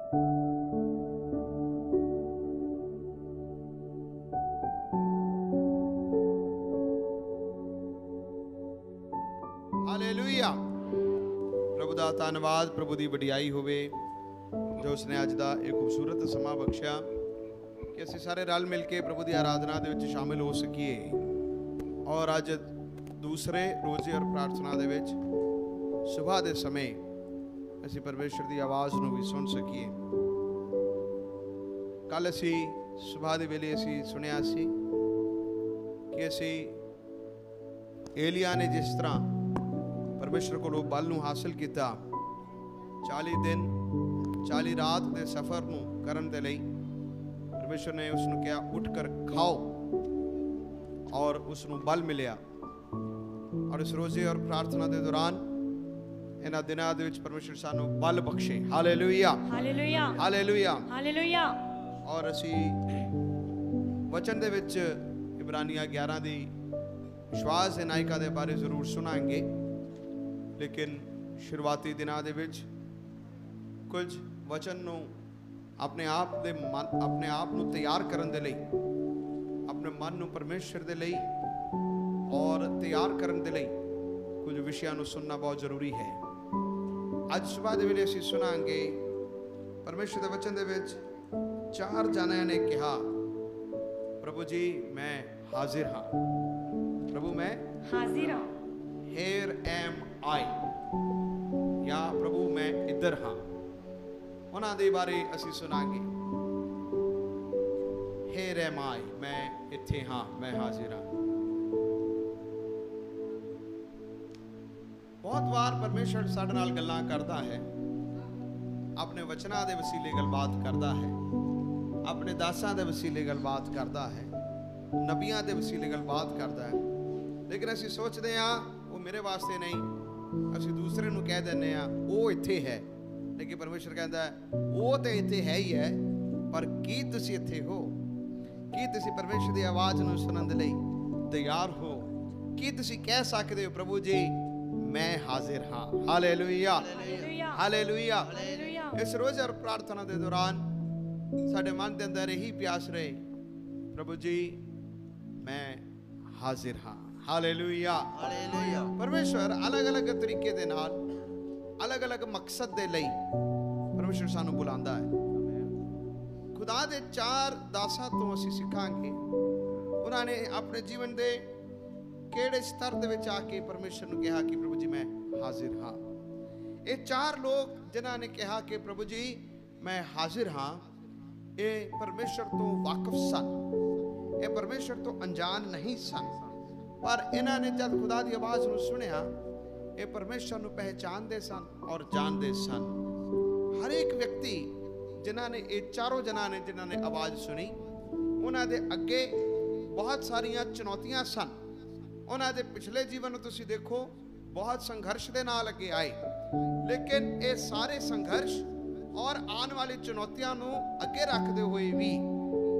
Hallelujah. प्रभु दा धन्नवाद, प्रभु दी वडियाई होवे जो उसने अज दा एक खूबसूरत समा बख्शिया कि असीं सारे रल मिल के प्रभु दी आराधना दे विच शामिल हो सकीए और अज दूसरे रोजे और प्रार्थना दे विच सुबह दे समय असीं परमेश्वर दी आवाज़ नूं भी सुन सकीए। कल असीं सुबह दे वेले असीं सुनिया सी कि असीं एलिया ने जिस तरह परमेश्वर को बल नूं हासिल किया, 40 दिन 40 रात के सफर नूं करन दे लई परमेश्वर ने उसनूं कहा उठ कर खाओ और उसनूं बल मिलिया। और इस रोजे और प्रार्थना के दौरान इन्हां दिनां दे विच परमेश्वर सानूं बल बख्शे। Hallelujah hallelujah hallelujah hallelujah. और असीं वचन दे विच इब्रानिया 11 दी विश्वास दे नायका दे बारे जरूर सुनांगे, लेकिन शुरुआती दिनां दे विच कुछ वचन नूं अपने आप नूं तैयार करन दे लई, अपने मन नूं परमेश्वर दे लई और तैयार करन दे लई कुछ विषयां नूं सुनना बहुत जरूरी है। अज सुबह दे वेले असीं सुनांगे परमेश्वर दे वचन दे विच 4 जणिਆਂ ने कहा प्रभु जी मैं हाजिर हाँ। प्रभु मैं हाजिर हाँ। Here am I, या प्रभु मैं इधर हाँ। उन्हां दे बारे असीं सुनांगे। Here am I, मैं इत्थे हाँ, मैं हाजिर हाँ। बहुत बार परमेश्वर साडे नाल गल्लां करदा है, अपने वचनां दे वसीले गलबात करदा है, अपने दासां दे वसीले गलबात करदा है, नबियां दे वसीले गलबात करदा है। लेकिन असीं सोचदे हां वो मेरे वास्ते नहीं, असीं दूसरे नूं कह दिंदे हां वो इत्थे है। लेकिन परमेश्वर कहता है वो तो इत्थे है ही है, पर की तुसीं इत्थे हो? की तुसीं परमेश्वर दी आवाज़ नूं सुनन दे लई तैयार हो? की तुसीं कह सकदे हो प्रभु जी मैं हाजिर हाँ? Hallelujah hallelujah. इस रोज़ और प्रार्थना के दौरान साडे मन के अंदर यही प्यास रहे, प्रभु जी मैं हाजिर हाँ। Hallelujah hallelujah. परमेश्वर अलग अलग तरीके दे नाल अलग अलग मकसद दे लई परमेश्वर सानू बुलांदा है। खुदा दे 4 दासां तो असीं सिखांगे उन्होंने अपने जीवन दे केड़े स्तर दे विच आके परमेश्वर नूं कहा कि प्रभु जी मैं हाजिर हाँ। ये 4 लोग जिन्हां ने कहा कि प्रभु जी मैं हाजिर हाँ, ये परमेश्वर तो वाकिफ सन, ये परमेश्वर तो अनजान नहीं सन, पर इन्होंने जब खुदा की आवाज़ नूं सुनिया ये परमेश्वर नूं पहचानते सन और जानते सन। हर एक व्यक्ति जिन्होंने ये 4 जनां ने जिन्होंने आवाज़ सुनी उन्होंने दे अगे बहुत सारिया चुनौतियां सन। उन्होंने दे पिछले जीवन नूं तुसीं देखो बहुत संघर्ष के नाल अगे आए, लेकिन ये सारे संघर्ष और आने वाली चुनौतियां नूं अगे रखते हुए भी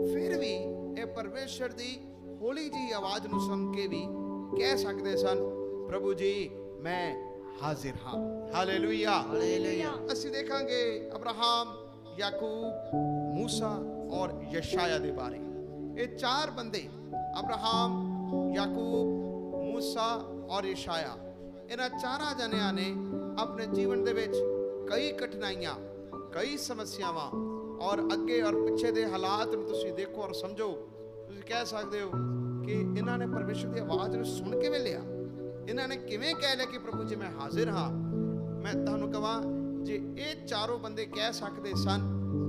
फिर भी ये परमेश्वर की होली जी आवाज़ नूं सुन के भी कह सकते सन प्रभु जी मैं हाजिर हाँ। Hallelujah hallelujah. असीं देखांगे अब्राहम, याकूब, मूसा और यशाया दे बारे। ये 4 बंदे अब्राहम, याकूब, मूसा और यशाया, इन्हां 4 जनियां ने अपने जीवन दे विच कई कठिनाइयां, कई समस्यावां और अगे और पिछे दे हालात नूं तुसीं देखो और समझो। तुसीं कह सकते हो कि इन्होंने परमेश्वर की आवाज़ नूं सुन के लिया, इन्होंने किवें कह लिया कि प्रभु जी मैं हाजिर हाँ। मैं तुहानूं कहां जे ये 4 बंदे कह सकते सन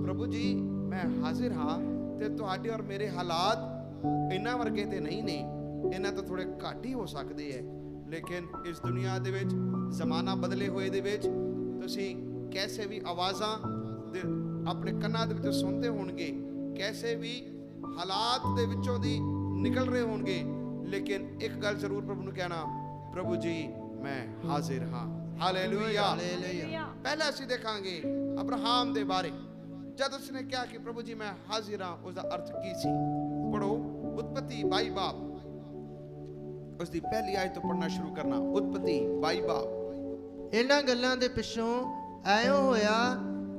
प्रभु जी मैं हाजिर हाँ, तो तुहाडे और मेरे हालात इन्हां वर्गे ते नहीं ने, इन्हां तो थोड़े घट ही हो सकते हैं। लेकिन इस दुनिया दे विच जमाना बदले हुए दे विच तुसीं कैसे भी आवाज़ां अपने कन्नां दे विचों सुनते होणगे, कैसे भी हालात दे विचों दी निकल रहे होंगे, लेकिन एक गल जरूर प्रभु ने कहना प्रभु जी मैं हाजिर हाँ। Hallelujah hallelujah. पहले असीं देखांगे अब्राहम दे बारे। जब उसने कहा कि प्रभु जी मैं हाजिर हाँ, उसका अर्थ की सी? पढ़ो उत्पत्ति 22 बाब, उसकी पहली आयत तो पढ़ना शुरू करना। उत्पत्ति 22 बाब। इन्हां गल्लां दे पिछों आयो होया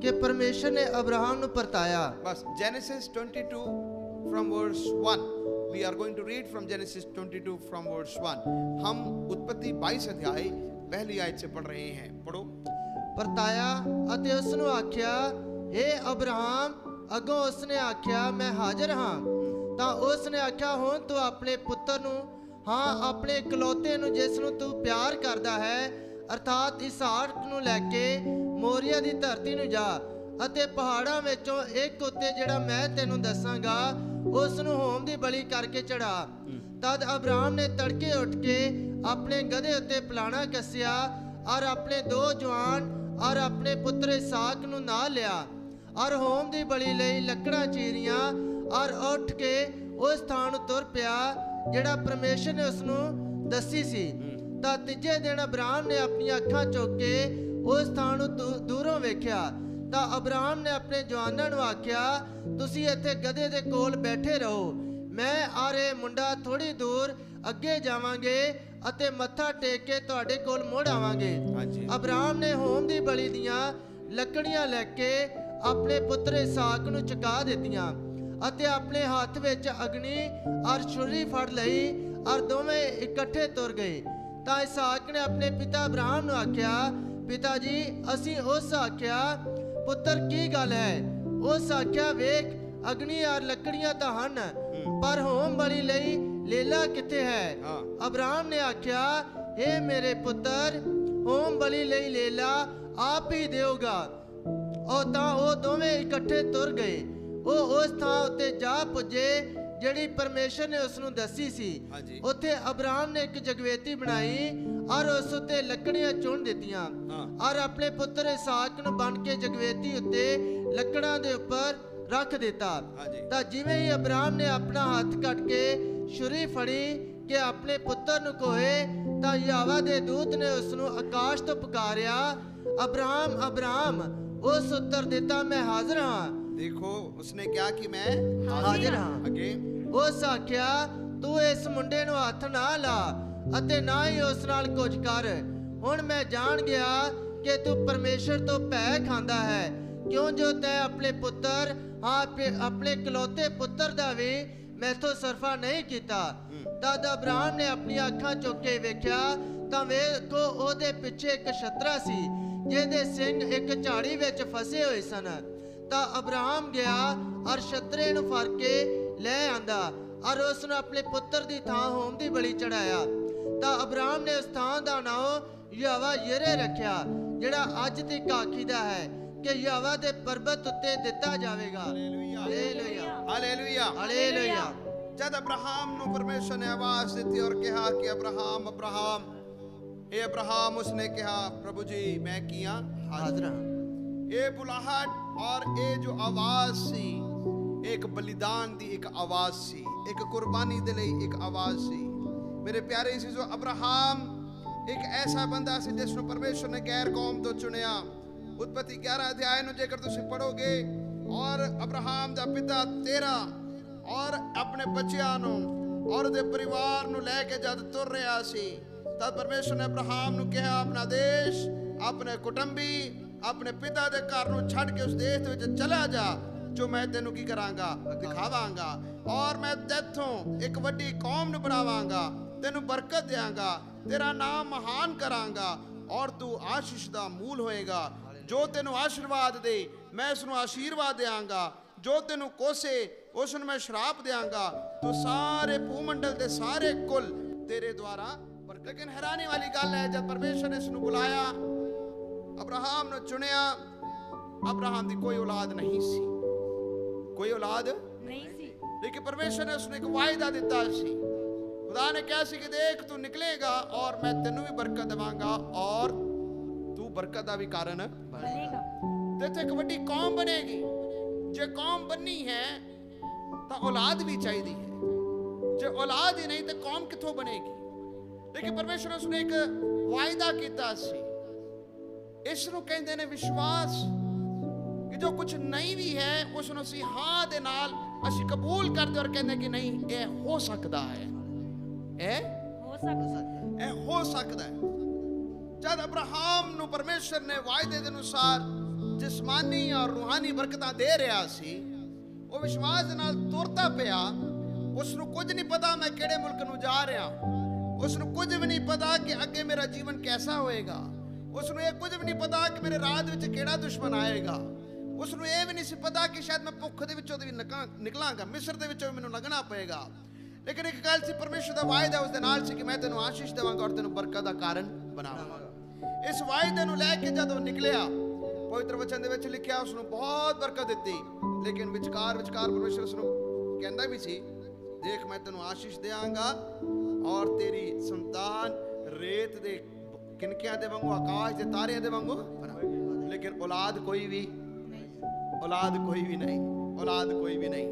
कि परमेश्वर ने अब्राहम ਨੂੰ ਪਰਤਾਇਆ। बस Genesis 22 from verse 1. We are going to read from Genesis 22 from verse 1. हम उत्पत्ति 22 अध्याय पहली आयत से पढ़ रहे हैं। पढ़ो। ਪਰਤਾਇਆ ਅਤੇ ਉਸ ਨੂੰ ਆਖਿਆ, हे ਅਬਰਾਹਮ। ਅੱਗੋਂ ਉਸ ਨੇ ਆਖਿਆ, ਮੈਂ ਹਾਜ਼ਰ ਹਾਂ। ਤਾਂ ਉਸ ਨੇ ਆਖਿਆ, ਹੁਣ ਤੂੰ ਆਪਣੇ ਪੁੱਤਰ ਨੂੰ, ਹਾਂ ਆਪਣੇ ਇਕਲੌਤੇ ਨੂੰ ਜਿਸ ਨੂੰ ਤੂੰ ਪਿਆਰ ਕਰਦਾ ਹੈ, ਅਰਥਾਤ ਇਸਾਕ ਨੂੰ ਲੈ ਕੇ ਮੋਰੀਆ ਦੀ ਧਰਤੀ ਨੂੰ ਜਾ ਅਤੇ ਪਹਾੜਾਂ ਵਿੱਚੋਂ ਇੱਕ ਉੱਤੇ ਜਿਹੜਾ ਮੈਂ ਤੈਨੂੰ ਦੱਸਾਂਗਾ ਉਸ ਨੂੰ ਹੋਮ ਦੀ ਬਲੀ ਕਰਕੇ ਚੜਾ। ਤਦ ਅਬਰਾਹਮ ਨੇ ਤੜਕੇ ਉੱਠ ਕੇ ਆਪਣੇ ਗਧੇ ਉੱਤੇ ਪਲਾਣਾ ਕੱਸਿਆ ਔਰ ਆਪਣੇ ਦੋ ਜਵਾਨ ਔਰ ਆਪਣੇ ਪੁੱਤਰ ਇਸਾਕ ਨੂੰ ਨਾਲ ਲਿਆ ਔਰ ਹੋਮ ਦੀ ਬਲੀ ਲਈ ਲੱਕੜਾਂ ਚੀਰੀਆਂ ਔਰ ਉੱਠ ਕੇ ਉਸ ਥਾਂ ਨੂੰ ਤੁਰ ਪਿਆ ਜਿਹੜਾ ਪਰਮੇਸ਼ਰ ਨੇ ਉਸ ਨੂੰ ਦੱਸੀ ਸੀ। ਤਾਂ ਤੀਜੇ ਦਿਨ ਅਬਰਾਹਮ ਨੇ ਆਪਣੀਆਂ ਅੱਖਾਂ ਚੁੱਕ ਕੇ ਉਸ ਥਾਂ ਨੂੰ ਦੂਰੋਂ ਵੇਖਿਆ। ਤਾਂ ਅਬਰਾਹਮ ਨੇ ਆਪਣੇ ਜਵਾਨਾਂ ਨੂੰ ਆਖਿਆ, ਤੁਸੀਂ ਇੱਥੇ ਗਧੇ ਦੇ ਕੋਲ ਬੈਠੇ ਰਹੋ, ਮੈਂ ਔਰ ਇਹ ਮੁੰਡਾ ਥੋੜੀ ਦੂਰ ਅੱਗੇ ਜਾਵਾਂਗੇ ਅਤੇ ਮੱਥਾ ਟੇਕ ਕੇ ਤੁਹਾਡੇ ਕੋਲ ਮੁੜ ਆਵਾਂਗੇ। ਅਬਰਾਹਮ ਨੇ ਹੋਮ ਦੀ ਬਲੀ ਦੀਆਂ ਲੱਕੜੀਆਂ ਲੈ ਕੇ ਆਪਣੇ ਪੁੱਤਰ ਇਸਾਕ ਨੂੰ ਚੁਕਾ ਦਿੱਤੀਆਂ ਅਤੇ ਆਪਣੇ ਹੱਥ ਵਿੱਚ ਅਗਨੀ ਔਰ ਛੁਰੀ ਫੜ ਲਈ ਔਰ ਦੋਵੇਂ ਇਕੱਠੇ ਤੁਰ ਗਏ। ਤਾਂ ਇਸਾਕ ਨੇ ਆਪਣੇ ਪਿਤਾ ਅਬਰਾਹਮ ਨੂੰ ਆਖਿਆ, ਪਿਤਾ ਜੀ ਅਸੀਂ ਉਸ ਆਖਿਆ, ਪੁੱਤਰ ਕੀ ਗੱਲ ਹੈ? ਉਸ ਆਖਿਆ, ਵੇਖ ਅਗਨੀ ਔਰ ਲੱਕੜੀਆਂ ਤਾਂ ਹਨ ਪਰ ਹੋਮ ਬਲੀ ਲਈ ਲੇਲਾ ਕਿੱਥੇ ਹੈ? ਅਬਰਾਹਮ ਨੇ ਆਖਿਆ, हे ਮੇਰੇ ਪੁੱਤਰ, ਹੋਮ ਬਲੀ ਲਈ ਲੇਲਾ ਆਪ ਹੀ ਦੇਊਗਾ। ਉਹ ਤਾਂ ਉਹ ਦੋਵੇਂ ਇਕੱਠੇ ਤੁਰ ਗਏ। ਉਹ ਉਸ ਥਾਂ ਉੱਤੇ ਜਾ ਪੁੱਜੇ ਜਿਹੜੀ ਪਰਮੇਸ਼ਰ ਨੇ ਉਸ ਨੂੰ ਦੱਸੀ ਸੀ। ਉੱਥੇ ਅਬਰਾਹਮ ਨੇ ਇੱਕ ਜਗਵੇਤੀ ਬਣਾਈ ਔਰ ਉਸ ਉੱਤੇ ਲੱਕੜੀਆਂ ਚੁਣ ਦਿੱਤੀਆਂ ਔਰ ਆਪਣੇ ਪੁੱਤਰ ਇਸਾਕ ਨੂੰ ਬੰਨ ਕੇ ਜਗਵੇਤੀ ਉੱਤੇ ਲੱਕੜਾਂ ਦੇ ਉੱਪਰ ਰੱਖ ਦਿੱਤਾ। ਤਾਂ ਜਿਵੇਂ ਹੀ ਅਬਰਾਹਮ ਨੇ ਆਪਣਾ ਹੱਥ ਕੱਟ ਕੇ ਛੁਰੀ ਫੜੀ ਕਿ ਆਪਣੇ ਪੁੱਤਰ ਨੂੰ ਕੋਹੇ, ਤਾਂ ਯਹੋਵਾ ਦੇ ਦੂਤ ਨੇ ਉਸ ਨੂੰ ਆਕਾਸ਼ ਤੋਂ ਪੁਕਾਰਿਆ, ਅਬਰਾਹਮ ਅਬਰਾਹਮ। ਉਸ ਉੱਤਰ ਦਿੱਤਾ, मैं हाजिर हाँ। देखो उसने क्या कि मैं हाजिर हाँ। अगेन ਉਸ ਆਖਿਆ, ਤੂੰ ਇਸ ਮੁੰਡੇ ਨੂੰ ਹੱਥ ਨਾ ਲਾ ਅਤੇ ਨਾ ਹੀ ਉਸ ਨਾਲ ਕੁਝ ਕਰ। ਹੁਣ ਮੈਂ ਜਾਣ ਗਿਆ ਕਿ ਤੂੰ ਪਰਮੇਸ਼ਰ ਤੋਂ ਭੈ ਖਾਂਦਾ ਹੈ, ਕਿਉਂ ਜੋ ਤੈਂ ਆਪਣੇ ਪੁੱਤਰ, ਹਾਂ ਆਪਣੇ ਇਕਲੌਤੇ ਪੁੱਤਰ ਦਾ ਵੀ ਮੈਥੋਂ ਸਰਫਾ ਨਹੀਂ ਕੀਤਾ। ਤਦ ਅਬਰਾਹਮ ਨੇ ਆਪਣੀਆਂ ਅੱਖਾਂ ਚੁੱਕ ਕੇ ਵੇਖਿਆ ਤਾਂ ਵੇਖੋ ਉਹਦੇ ਪਿੱਛੇ ਇੱਕ ਛਤਰਾ ਸੀ ਜਿਹਦੇ ਸਿੰਘ ਇੱਕ ਝਾੜੀ ਵਿੱਚ ਫਸੇ ਹੋਏ ਸਨ। ਤਾਂ ਅਬਰਾਹਮ ਗਿਆ ਔਰ ਛਤਰੇ ਨੂੰ ਫੜ ਕੇ ਲੈ ਆਂਦਾ ਔਰ ਉਸ ਨੂੰ ਆਪਣੇ ਪੁੱਤਰ ਦੀ ਥਾਂ ਹੋਮ ਦੀ ਬਲੀ ਚੜਾਇਆ। ਤਾਂ ਅਬਰਾਹਮ ਨੇ ਉਸ ਥਾਂ ਦਾ ਨਾਮ ਯਹੋਵਾ ਯਿਰੇ ਰੱਖਿਆ, ਜਿਹੜਾ ਅੱਜ ਤੱਕ ਆਖੀਦਾ ਹੈ ਕਿ ਯਹੋਵਾ ਦੇ ਪਰਬਤ ਉੱਤੇ ਦਿੱਤਾ ਜਾਵੇਗਾ। Hallelujah hallelujah hallelujah. जब अब्राहम ਨੂੰ परमेश्वर ने आवाज ਦਿੱਤੀ और कहा कि अब्राहम अब्राहम, ए अब्राहम, उसने कहा, प्रभु जी मैं किया हाजिर हाँ। ਇਹ ਬੁਲਾਹਟ ਔਰ ਇਹ ਜੋ ਆਵਾਜ਼ ਸੀ, ਇੱਕ ਬਲੀਦਾਨ ਦੀ ਇੱਕ ਆਵਾਜ਼ ਸੀ, ਇੱਕ ਕੁਰਬਾਨੀ ਦੇ ਲਈ ਇੱਕ ਆਵਾਜ਼ ਸੀ। ਮੇਰੇ ਪਿਆਰੇ ਅਜ਼ੀਜ਼ੋ, ਅਬਰਾਹਮ ਇੱਕ ਐਸਾ ਬੰਦਾ ਸੀ ਜਿਸ ਨੂੰ ਪਰਮੇਸ਼ਰ ਨੇ ਗੈਰ ਕੌਮ ਤੋਂ ਚੁਣਿਆ। ਉਤਪਤੀ 11 ਅਧਿਆਇ ਨੂੰ ਜੇਕਰ ਤੁਸੀਂ ਪੜੋਗੇ, ਔਰ ਅਬਰਾਹਮ ਦਾ ਪਿਤਾ ਤੇਰਾ ਔਰ ਆਪਣੇ ਬੱਚਿਆਂ ਨੂੰ ਔਰ ਉਹਦੇ ਪਰਿਵਾਰ ਨੂੰ ਲੈ ਕੇ ਜਦ ਤੁਰ ਰਿਹਾ ਸੀ, ਤਦ ਪਰਮੇਸ਼ਰ ਨੇ ਅਬਰਾਹਮ ਨੂੰ ਕਿਹਾ, ਆਪਣਾ ਦੇਸ਼, ਆਪਣੇ ਕੁਟੁੰਬੀ, ਆਪਣੇ ਪਿਤਾ ਦੇ ਘਰ ਨੂੰ ਛੱਡ ਕੇ ਉਸ ਦੇਸ਼ ਦੇ ਵਿੱਚ ਚਲਾ ਜਾ ਜੋ ਮੈਂ ਤੈਨੂੰ ਕੀ ਕਰਾਂਗਾ, ਦਿਖਾਵਾਂਗਾ। ਔਰ ਮੈਂ ਤੈਥੋਂ ਇੱਕ ਵੱਡੀ ਕੌਮ ਨੂੰ ਬਣਾਵਾਂਗਾ, ਤੈਨੂੰ ਬਰਕਤ ਦਿਆਂਗਾ, ਤੇਰਾ ਨਾਮ ਮਹਾਨ ਕਰਾਂਗਾ ਔਰ ਤੂੰ ਆਸ਼ੀਸ਼ ਦਾ ਮੂਲ ਹੋਏਗਾ। ਜੋ ਤੈਨੂੰ ਆਸ਼ੀਰਵਾਦ ਦੇ ਮੈਂ ਉਸ ਨੂੰ ਆਸ਼ੀਰਵਾਦ ਦਿਆਂਗਾ, ਜੋ ਤੈਨੂੰ ਕੋਸੇ ਉਸ ਨੂੰ ਮੈਂ ਸ਼ਰਾਪ ਦਿਆਂਗਾ। ਤੂੰ ਸਾਰੇ ਭੂਮੰਡਲ ਦੇ ਸਾਰੇ ਕੁੱਲ ਤੇਰੇ ਦੁਆਰਾ। ਲੇਕਿਨ ਹੈਰਾਨੀ ਵਾਲੀ ਗੱਲ ਹੈ, ਜਦ ਪਰਮੇਸ਼ਰ ਨੇ ਇਸ ਨੂੰ ਬੁਲਾਇਆ, ਅਬਰਾਹਮ ਨੂੰ ਚੁਣਿਆ, ਅਬਰਾਹਮ ਦੀ ਕੋਈ ਔਲਾਦ ਨਹੀਂ ਸੀ, ਕੋਈ ਔਲਾਦ ਨਹੀਂ ਸੀ। ਲੇਕਿਨ ਪਰਮੇਸ਼ਰ ਨੇ ਉਸ ਨੂੰ ਇੱਕ ਵਾਅਦਾ ਦਿੱਤਾ ਸੀ। ਖੁਦਾ ਨੇ ਕਿਹਾ ਸੀ ਕਿ ਦੇਖ ਤੂੰ ਨਿਕਲੇਗਾ ਔਰ ਮੈਂ ਤੈਨੂੰ ਵੀ ਬਰਕਤ ਦੇਵਾਂਗਾ ਔਰ ਤੂੰ ਬਰਕਤ ਦਾ ਵੀ ਕਾਰਨ ਬਣੇਗਾ ਤੇ ਇੱਥੇ ਇੱਕ ਵੱਡੀ ਕੌਮ ਬਣੇਗੀ। ਜੇ ਕੌਮ ਬਣਨੀ ਹੈ ਤਾਂ ਔਲਾਦ ਵੀ ਚਾਹੀਦੀ ਹੈ। ਜੇ ਔਲਾਦ ਹੀ ਨਹੀਂ ਤਾਂ ਕੌਮ ਕਿੱਥੋਂ ਬਣੇਗੀ? ਲੇਕਿਨ ਪਰਮੇਸ਼ਰ ਉਸ ਨੇ ਇੱਕ ਵਾਅਦਾ ਕੀਤਾ ਸੀ। ਇਸ ਨੂੰ ਕਹਿੰਦੇ ਨੇ ਵਿਸ਼ਵਾਸ, ਕਿ ਜੋ ਕੁਝ ਨਹੀਂ ਵੀ ਹੈ ਉਸ ਨੂੰ ਅਸੀਂ ਹਾਂ ਦੇ ਨਾਲ ਅਸੀਂ ਕਬੂਲ ਕਰਦੇ ਔਰ ਕਹਿੰਦੇ ਕਿ ਨਹੀਂ, ਇਹ ਹੋ ਸਕਦਾ ਹੈ, ਇਹ ਹੋ ਸਕਦਾ ਹੈ। ਜਦ ਅਬਰਾਹਮ ਨੂੰ ਪਰਮੇਸ਼ਰ ਨੇ ਵਾਅਦੇ ਦੇ ਅਨੁਸਾਰ जिस्मानी और रूहानी बरकतां दे रहा सी, वो विश्वास दे नाल तुरदा पिया। उसनूं कुछ नहीं पता मैं किहड़े मुल्क नूं जा रहा, उसनूं कुछ भी नहीं पता कि अगे मेरा जीवन कैसा होएगा, उसनूं ये कुछ भी नहीं पता कि मेरे राह दे विच किहड़ा दुश्मन आएगा, उसनूं ये भी नहीं सी पता कि शायद मैं भुख दे विचों भी निकलांगा, मिस्र दे विचों मैनूं लगना पएगा। लेकिन एक गल सी, परमेश्वर दा वायदा उस दे नाल सी कि मैं तैनूं आशीष देवांगा और तैनूं बरकत दा कारण बनावांगा। इस वायदे नूं लैके जदों निकलिया, पवित्र वचन दे विच लिखिया उसनूं बहुत बरकत दित्ती। लेकिन विचकार परमेश्वर उसनूं कहंदा भी सी, देख मैं तैनूं आशीष देवांगा और तेरी संतान रेत दे किनकियां दे वांगू, आकाश दे तारियां दे वांगू बनावेगा। लेकिन औलाद कोई भी नहीं।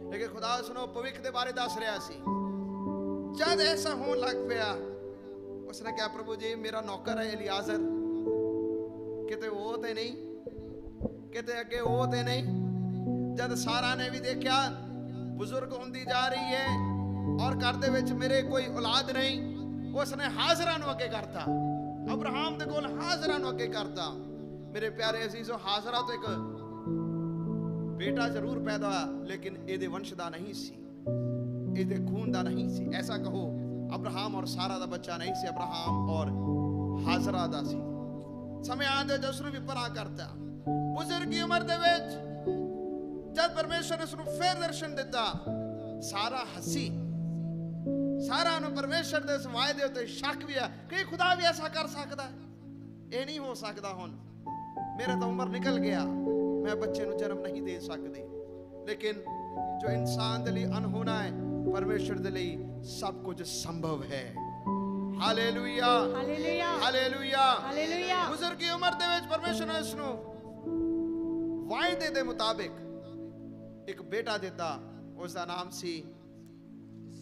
लेकिन खुदा सुनो भविख दे बारे दस रहा सी। जद ऐसा होने लग पिया, उसने कहा प्रभु जी मेरा नौकर है एलियाजर, किते वो ते नहीं, किते अगे वो ते नहीं। जद सारा ने भी देखा बुजुर्ग होंदी जा रही है और घर दे विच मेरे कोई औलाद नहीं, उसने हाजरा नूं अगे करता, अब्राहम दे कोल हाजरा नूं अगे करता। मेरे प्यारे अजीजो, हाजरा तो एक बेटा जरूर पैदा होया, लेकिन ਇਹਦੇ वंश ਦਾ नहीं सी, ਇਹਦੇ खून ਦਾ नहीं सी। ऐसा कहो अब्राहम और सारा ਦਾ ਬੱਚਾ नहीं सी, अब्राहम और हाजरा ਦਾ ਸੀ। समय आंदे जो उसने भी परा करता, बुजुर्ग की उम्र दे विच जब परमेश्वर ने उसਨੂੰ फिर दर्शन दिता, सारा हसी, सारा ਨੂੰ परमेश्वर ਦੇ ਇਸ ਵਾਅਦੇ ਉੱਤੇ ਸ਼ੱਕ ਵੀ ਆ ਕਿ खुदा भी ऐसा कर सकता है। ਇਹ नहीं हो सकता, हुण मेरा तो उम्र निकल गया, मैं बच्चे ਨੂੰ जन्म नहीं दे सकती। लेकिन जो इंसान दे लिए अनहोना है, परमेश्वर दे लिए सब कुछ संभव है। Hallelujah, hallelujah, hallelujah, hallelujah. बुजुर्ग की उम्र दे विच परमेश्वर ने उसਨੂੰ वायदे दे मुताबिक एक बेटा देता, उसका नाम सी,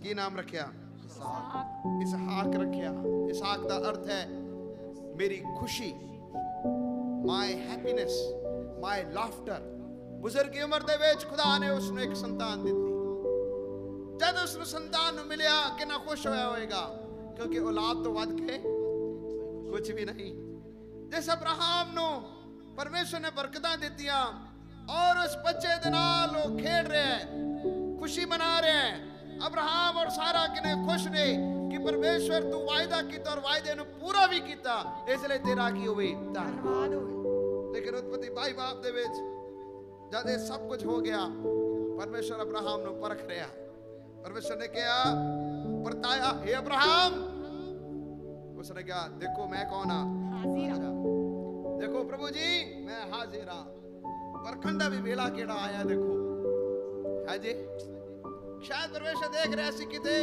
की नाम रखिया? इसहाक रखिया। इसहाक दा अर्थ है मेरी खुशी, माय हैप्पीनेस, माय लाफ्टर। बुजुर्ग की उम्र दे विच खुदा ने उसਨੂੰ एक संतान दी। जब उसਨੂੰ संतान मिलिया कितना खुश होया होएगा, क्योंकि औलाद तो वध के कुछ भी नहीं। जिस अब्राहम नु परमेश्वर ने बरकतां दित्तियां और उस बच्चे दे नाल वो खेड रहे हैं, खुशी मना रहे हैं। अब्राहम और सारा किने खुश ने कि परमेश्वर तू वायदा कीता और वायदे नु पूरा भी कीता, इसलिए तेरा की होवे धन्यवाद होवे। लेकिन उत्पत्ति 22 बाब दे विच जद ये सब कुछ हो गया, परमेश्वर अब्राहम नु परख रहा। परमेश्वर ने कहा, परताया, हे अब्राहम। उसने कहा, देखो मैं कौन हां, देखो प्रभु जी मैं हाजिर हां। परखंडा भी वेला केड़ा आया, देखो है जी। शायद परमेश्वर देख रहा सी किते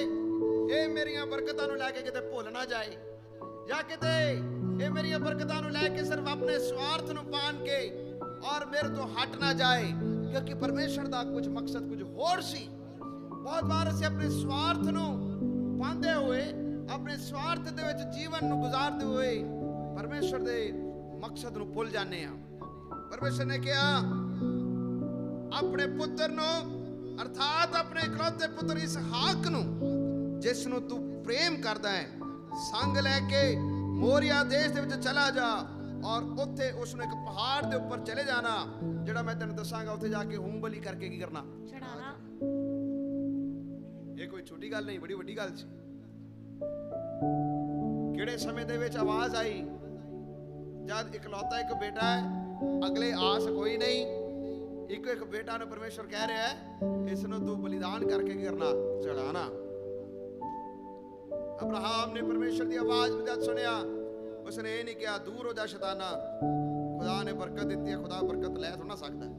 ये मेरिया बरकतां नु लेके किते भुल ना जाए, या किते ये मेरिया बरकतां नु लेके सिर्फ अपने स्वार्थ नु पान के और मेरे तो हट ना जाए, क्योंकि परमेश्वर दा कुछ मकसद कुछ होर सी। बहुत बार असीं अपने स्वार्थ नु पांदे हुए, अपने स्वार्थ दे विच जीवन नु गुजारदे हुए परमेश्वर दे मकसद नु भुल जाने आ। परमेश्वर ने कहा, अपने पुत्र नु अर्थात अपने इकलौते पुत्र इसहाक नु जिस नु तू प्रेम करदा है, संग लेके मोरिया देश दे विच चला जा और उत्थे उसने एक पहाड़ दे ऊपर चले जाना, जेड़ा मैं तेन दसांगा। उत्थे जाके होम बलि करके की करना, चढ़ाना। ये कोई छोटी गल नहीं, बड़ी वड्डी गल सी। किहड़े समय दे विच आवाज आई, जद इकलौता एक बेटा है, अगले आस कोई नहीं, एक बेटा ने परमेश्वर कह रहा है इसनो तू बलिदान करके करना, चढ़ाना। अब्राहम ने परमेश्वर की आवाज जब सुनिया, उसने ये नहीं कहा दूर हो जा शैताना, खुदा ने बरकत दी है, खुदा बरकत ले थोड़ा सकता है,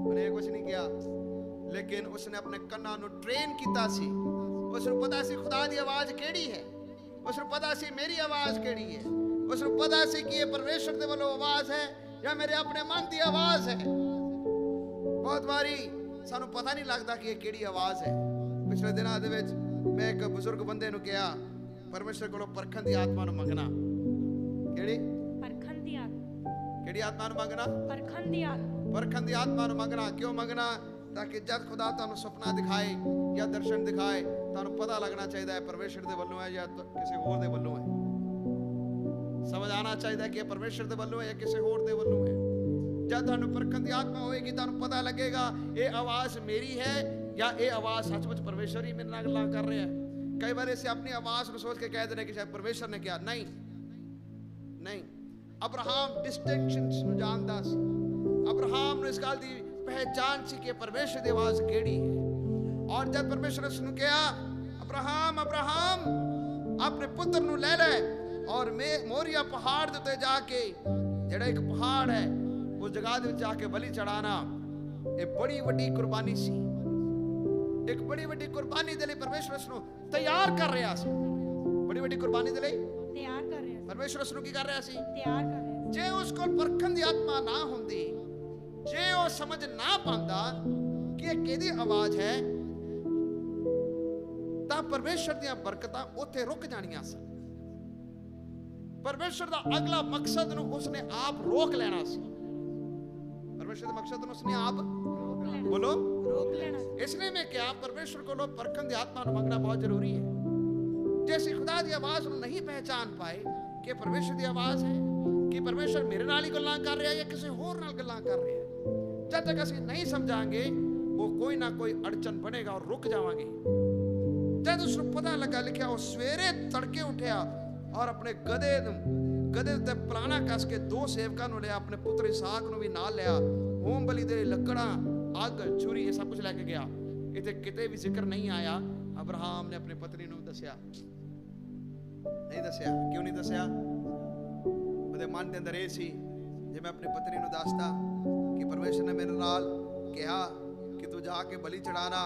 उन्हें कुछ नहीं किया। लेकिन उसने अपने कन्ना नु ट्रेन किया सी, उसने पता सी खुदा की आवाज केड़ी है, उसने पता सी मेरी आवाज केड़ी है, उसने पता सी कि ये परमेश्वर दे वालों आवाज है या मेरे अपने मन की आवाज है। बहुत बारी सानू पता नहीं लगता कि ये केड़ी आवाज है। पिछले दिनों दे विच मैं एक बुजुर्ग बंदे नु कहा, परमेश्वर कोलों परखण दी आत्मा नु मंगना। केड़ी? परखण दी आत्मा। केड़ी आत्मा नु मंगना? परखण दी आत्मा। परखण दी आत्मा नु मंगना। क्यों मंगना? ताकि जब खुदा तुहानू सुपना दिखाए या दर्शन दिखाए, तुहानू पता लगना चाहिए है परमेश्वर दे वल्लों है या किसी होर दे वल्लों है। ਸਮਝ ਆਉਣਾ ਚਾਹੀਦਾ ਕਿ ਇਹ ਪਰਮੇਸ਼ਰ ਦੇ ਵੱਲੋਂ ਹੈ ਜਾਂ ਕਿਸੇ ਹੋਰ ਦੇ ਵੱਲੋਂ ਹੈ। ਜਦ ਤੁਹਾਨੂੰ ਪਰਖਣ ਦੀ ਆਤਮਾ ਹੋਏਗੀ ਤੁਹਾਨੂੰ ਪਤਾ ਲੱਗੇਗਾ ਇਹ ਆਵਾਜ਼ ਮੇਰੀ ਹੈ ਜਾਂ ਇਹ ਆਵਾਜ਼ ਸੱਚਮੁੱਚ ਪਰਮੇਸ਼ਰ ਹੀ ਮੇਰੇ ਨਾਲ ਗੱਲਾਂ ਕਰ ਰਿਹਾ ਹੈ। ਕਈ ਵਾਰ ਅਸੀਂ ਆਪਣੀ ਆਵਾਜ਼ ਨੂੰ ਸੋਚ ਕੇ ਕਹਿ ਦਿੰਦੇ ਕਿ ਸ਼ਾਇਦ ਪਰਮੇਸ਼ਰ ਨੇ ਕਿਹਾ। ਨਹੀਂ ਨਹੀਂ, ਅਬਰਾਹਮ ਡਿਸਟਿੰਕਸ਼ਨਸ ਨੂੰ ਜਾਣਦਾ ਸੀ। ਅਬਰਾਹਮ ਨੂੰ ਇਸ ਗੱਲ ਦੀ ਪਹਿਚਾਨ ਸੀ ਕਿ ਪਰਮੇਸ਼ਰ ਦੀ ਆਵਾਜ਼ ਕਿਹੜੀ ਹੈ। ਔਰ ਜਦ ਪਰਮੇਸ਼ਰ ਨੇ ਉਸ ਨੂੰ ਕਿਹਾ ਅਬਰਾਹਮ ਅਬਰਾਹਮ ਆਪਣੇ ਪੁੱਤਰ ਨੂੰ ਲੈ ਲੈ ਔਰ ਮੋਰੀਆ ਪਹਾੜ ਦੇ ਉੱਤੇ ਜਾ ਕੇ, ਜਿਹੜਾ ਇੱਕ ਪਹਾੜ ਹੈ ਉਸ ਜਗ੍ਹਾ ਦੇ ਵਿੱਚ ਜਾ ਕੇ ਬਲੀ ਚੜਾਣਾ, ਇਹ ਬੜੀ ਵੱਡੀ ਕੁਰਬਾਨੀ ਸੀ। ਇੱਕ ਬੜੀ ਵੱਡੀ ਕੁਰਬਾਨੀ ਦੇ ਲਈ ਪਰਮੇਸ਼ਰ ਉਸ ਨੂੰ ਤਿਆਰ ਕਰ ਰਿਹਾ ਸੀ। ਬੜੀ ਵੱਡੀ ਕੁਰਬਾਨੀ ਦੇ ਲਈ ਤਿਆਰ ਕਰ ਰਿਹਾ ਸੀ। ਪਰਮੇਸ਼ਰ ਉਸ ਨੂੰ ਕੀ ਕਰ ਰਿਹਾ ਸੀ? ਤਿਆਰ ਕਰ ਰਿਹਾ ਸੀ। ਜੇ ਉਸ ਕੋਲ ਪਰਖਣ ਦੀ ਆਤਮਾ ਨਾ ਹੁੰਦੀ, ਜੇ ਉਹ ਸਮਝ ਨਾ ਪਾਉਂਦਾ ਕਿ ਇਹ ਕਿਹਦੀ ਆਵਾਜ਼ ਹੈ, ਤਾਂ ਪਰਮੇਸ਼ਰ ਦੀਆਂ ਬਰਕਤਾਂ ਉੱਥੇ ਰੁਕ ਜਾਣੀਆਂ ਸਨ। ਪਰਮੇਸ਼ਰ ਦਾ ਅਗਲਾ ਮਕਸਦ ਨੂੰ ਉਸਨੇ ਆਪ ਰੋਕ ਲੈਣਾ ਸੀ। ਪਰਮੇਸ਼ਰ ਦੇ ਮਕਸਦ ਨੂੰ ਉਸਨੇ ਆਪ ਬੋਲੋ ਰੋਕ ਲੈਣਾ। इसलिए मैं क्या परमेश्वर को परखण दी आत्मा ਨੂੰ ਮੰਗਣਾ ਬਹੁਤ ਜ਼ਰੂਰੀ ਹੈ। ਜੇ ਅਸੀਂ ਖੁਦਾ ਦੀ ਆਵਾਜ਼ ਨੂੰ ਨਹੀਂ ਪਹਿਚਾਨ ਪਾਏ ਕਿ ਪਰਮੇਸ਼ਰ ਦੀ ਆਵਾਜ਼ ਹੈ, ਕਿ ਪਰਮੇਸ਼ਰ ਮੇਰੇ ਨਾਲ ਹੀ ਗੱਲਾਂ ਕਰ ਰਿਹਾ ਜਾਂ ਕਿਸੇ ਹੋਰ ਨਾਲ ਗੱਲਾਂ ਕਰ ਰਿਹਾ, ਜਦ ਤੱਕ ਅਸੀਂ ਨਹੀਂ ਸਮਝਾਂਗੇ ਉਹ ਕੋਈ ਨਾ ਕੋਈ ਅੜਚਨ ਬਣੇਗਾ ਔਰ ਰੁਕ ਜਾਵਾਂਗੇ। ਜਦ ਉਸ ਨੂੰ ਪਤਾ ਲੱਗਾ, ਲਿਖਿਆ ਉਹ ਸਵੇਰੇ ਤੜਕੇ ਉੱਠਿਆ ਔਰ ਆਪਣੇ ਗਧੇ ਤੇ ਪਲਾਣਾ ਕੱਸ ਕੇ 2 ਸੇਵਕਾਂ ਨੂੰ ਲਿਆ, ਆਪਣੇ ਪੁੱਤਰ ਇਸਾਕ ਨੂੰ ਵੀ ਨਾਲ ਲਿਆ। ਹੋਮ ਬਲੀ ਦੇ ਲੱਕੜਾਂ, ਅੱਗ, ਛੁਰੀ, ਇਹ ਸਭ ਕੁਝ ਲੈ ਕੇ ਗਿਆ। ਇੱਥੇ ਕਿਤੇ ਵੀ ਜ਼ਿਕਰ ਨਹੀਂ ਆਇਆ ਅਬਰਾਹਮ ਨੇ ਆਪਣੀ ਪਤਨੀ ਨੂੰ ਦੱਸਿਆ। ਨਹੀਂ ਦੱਸਿਆ। ਕਿਉਂ ਨਹੀਂ ਦੱਸਿਆ? ਉਹਦੇ ਮਨ ਦੇ ਅੰਦਰ ਇਹ ਸੀ, ਜੇ ਮੈਂ ਆਪਣੀ ਪਤਨੀ ਨੂੰ ਦੱਸਦਾ ਕਿ ਪਰਮੇਸ਼ਰ ਨੇ ਮੇਰੇ ਨਾਲ ਕਿਹਾ ਕਿ ਤੂੰ ਜਾ ਕੇ ਬਲੀ ਚੜਾਣਾ,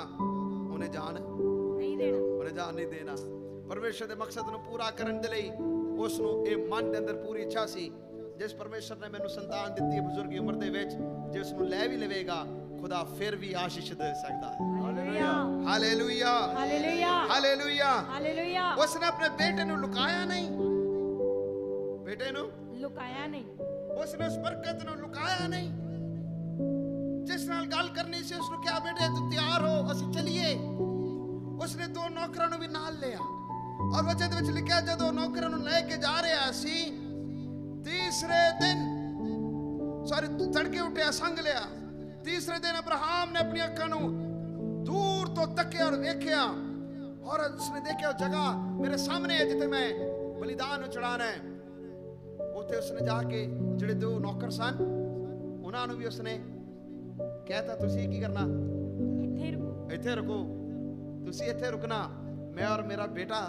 ਉਹਨੇ ਜਾਨ ਨਹੀਂ ਦੇਣਾ, ਉਹਨੇ ਜਾਨ ਨਹੀਂ ਦੇਣਾ। ਪਰਮੇਸ਼ਰ ਦੇ ਮਕਸਦ ਨੂੰ ਪੂਰਾ ਕਰਨ ਦੇ ਲਈ ਉਸ ਨੂੰ ਇਹ ਮਨ ਦੇ ਅੰਦਰ ਪੂਰੀ ਇੱਛਾ ਸੀ, ਜਿਸ ਪਰਮੇਸ਼ਰ ਨੇ ਮੈਨੂੰ ਸੰਤਾਨ ਦਿੱਤੀ ਹੈ ਬਜ਼ੁਰਗੀ ਉਮਰ ਦੇ ਵਿੱਚ, ਜੇ ਉਸ ਨੂੰ ਲੈ ਵੀ ਲਵੇਗਾ ਖੁਦਾ ਫਿਰ ਵੀ ਆਸ਼ੀਸ਼ ਦੇ ਸਕਦਾ ਹੈ। Hallelujah hallelujah hallelujah hallelujah. Hallelujah. ਉਸਨੇ ਆਪਣੇ ਬੇਟੇ ਨੂੰ ਲੁਕਾਇਆ ਨਹੀਂ, ਬੇਟੇ ਨੂੰ ਲੁਕਾਇਆ ਨਹੀਂ, ਉਸਨੇ ਉਸ ਬਰਕਤ ਨੂੰ ਲੁਕਾਇਆ ਨਹੀਂ। ਜਿਸ ਨਾਲ ਗੱਲ ਕਰਨੀ ਸੀ ਉਸ ਨੂੰ ਕਿਹਾ, ਬੇਟੇ ਤੂੰ ਤਿਆਰ ਹੋ, ਅਸੀਂ ਚਲੀਏ। ਉਸਨੇ 2 ਨੌਕਰਾਂ ਨੂੰ ਵੀ ਨਾਲ ਲਿਆ ਔਰ ਵਚਨ ਦੇ ਵਿੱਚ ਲਿਖਿਆ ਜਦੋਂ ਨੌਕਰਾਂ ਨੂੰ ਲੈ ਕੇ ਜਾ ਰਿਹਾ ਸੀ, ਤੀਸਰੇ ਦਿਨ ਤੜਕੇ ਉੱਠਿਆ, ਸੰਗ ਲਿਆ। ਤੀਸਰੇ ਦਿਨ ਅਬਰਾਹਮ ਨੇ ਆਪਣੀ ਅੱਖਾਂ ਨੂੰ ਦੂਰ ਤੋਂ ਤੱਕਿਆ ਔਰ ਵੇਖਿਆ ਔਰ ਉਸਨੇ ਦੇਖਿਆ ਉਹ ਜਗ੍ਹਾ ਮੇਰੇ ਸਾਹਮਣੇ ਹੈ ਜਿੱਥੇ ਮੈਂ ਬਲੀਦਾਨ ਨੂੰ ਚੜਾਣਾ ਹੈ। ਉੱਥੇ ਉਸਨੇ ਜਾ ਕੇ ਜਿਹੜੇ 2 ਨੌਕਰ ਸਨ ਉਹਨਾਂ ਨੂੰ ਵੀ ਉਸਨੇ ਕਹਿਤਾ, ਤੁਸੀਂ ਕੀ ਕਰਨਾ? ਇੱਥੇ ਰੁਕੋ, ਇੱਥੇ ਰੁਕੋ, ਤੁਸੀਂ ਇੱਥੇ ਰੁਕਣਾ। ਮੈਂ ਔਰ ਮੇਰਾ ਬੇਟਾ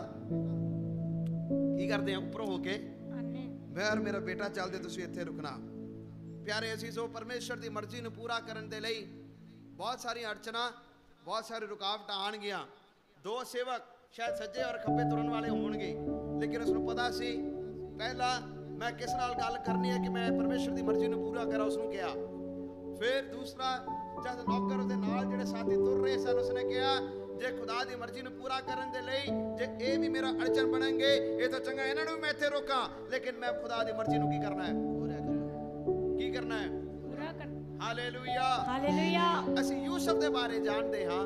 ਕੀ ਕਰਦੇ ਆ, ਉੱਪਰੋਂ ਹੋ ਕੇ ਆਨੇ। ਮੈਂ ਔਰ ਮੇਰਾ ਬੇਟਾ ਚੱਲਦੇ, ਤੁਸੀਂ ਇੱਥੇ ਰੁਕਣਾ। ਪਿਆਰੇ ਅਸੀਸੋ, ਪਰਮੇਸ਼ਰ ਦੀ ਮਰਜ਼ੀ ਨੂੰ ਪੂਰਾ ਕਰਨ ਦੇ ਲਈ ਬਹੁਤ ਸਾਰੀਆਂ ਅੜਚਨਾਂ, ਬਹੁਤ ਸਾਰੇ ਰੁਕਾਵਟਾਂ ਆਉਣਗੀਆਂ। 2 ਸੇਵਕ ਸ਼ਾਇਦ ਸੱਜੇ ਔਰ ਖੱਬੇ ਤੁਰਨ ਵਾਲੇ ਹੋਣਗੇ, ਲੇਕਿਨ ਉਸ ਨੂੰ ਪਤਾ ਸੀ ਪਹਿਲਾ ਮੈਂ ਕਿਸ ਨਾਲ ਗੱਲ ਕਰਨੀ ਹੈ ਕਿ ਮੈਂ ਪਰਮੇਸ਼ਰ ਦੀ ਮਰਜ਼ੀ ਨੂੰ ਪੂਰਾ ਕਰਾਂ, ਉਸ ਨੂੰ ਕਿਹਾ। ਫਿਰ ਦੂਸਰਾ, ਜਦ ਨੌਕਰ ਉਹਦੇ ਨਾਲ ਜਿਹੜੇ ਸਾਥੀ ਤੁਰ ਰਹੇ ਸਨ, ਉਸਨੇ ਕਿਹਾ ਜੇ ਖੁਦਾ ਦੀ ਮਰਜ਼ੀ ਨੂੰ ਪੂਰਾ ਕਰਨ ਦੇ ਲਈ ਜੇ ਇਹ ਵੀ ਮੇਰਾ ਅੜਚਨ ਬਣਨਗੇ, ਇਹ ਤਾਂ ਚੰਗਾ ਇਹਨਾਂ ਨੂੰ ਵੀ ਮੈਂ ਇੱਥੇ ਰੋਕਾਂ, ਲੇਕਿਨ ਮੈਂ ਖੁਦਾ ਦੀ ਮਰਜ਼ੀ ਨੂੰ ਕੀ ਕਰਨਾ ਹੈ? ਪੂਰਾ ਕਰਨਾ। ਕੀ ਕਰਨਾ ਹੈ? ਪੂਰਾ ਕਰਨਾ। Hallelujah hallelujah. ਅਸੀਂ ਯੂਸਫ ਦੇ ਬਾਰੇ ਜਾਣਦੇ ਹਾਂ।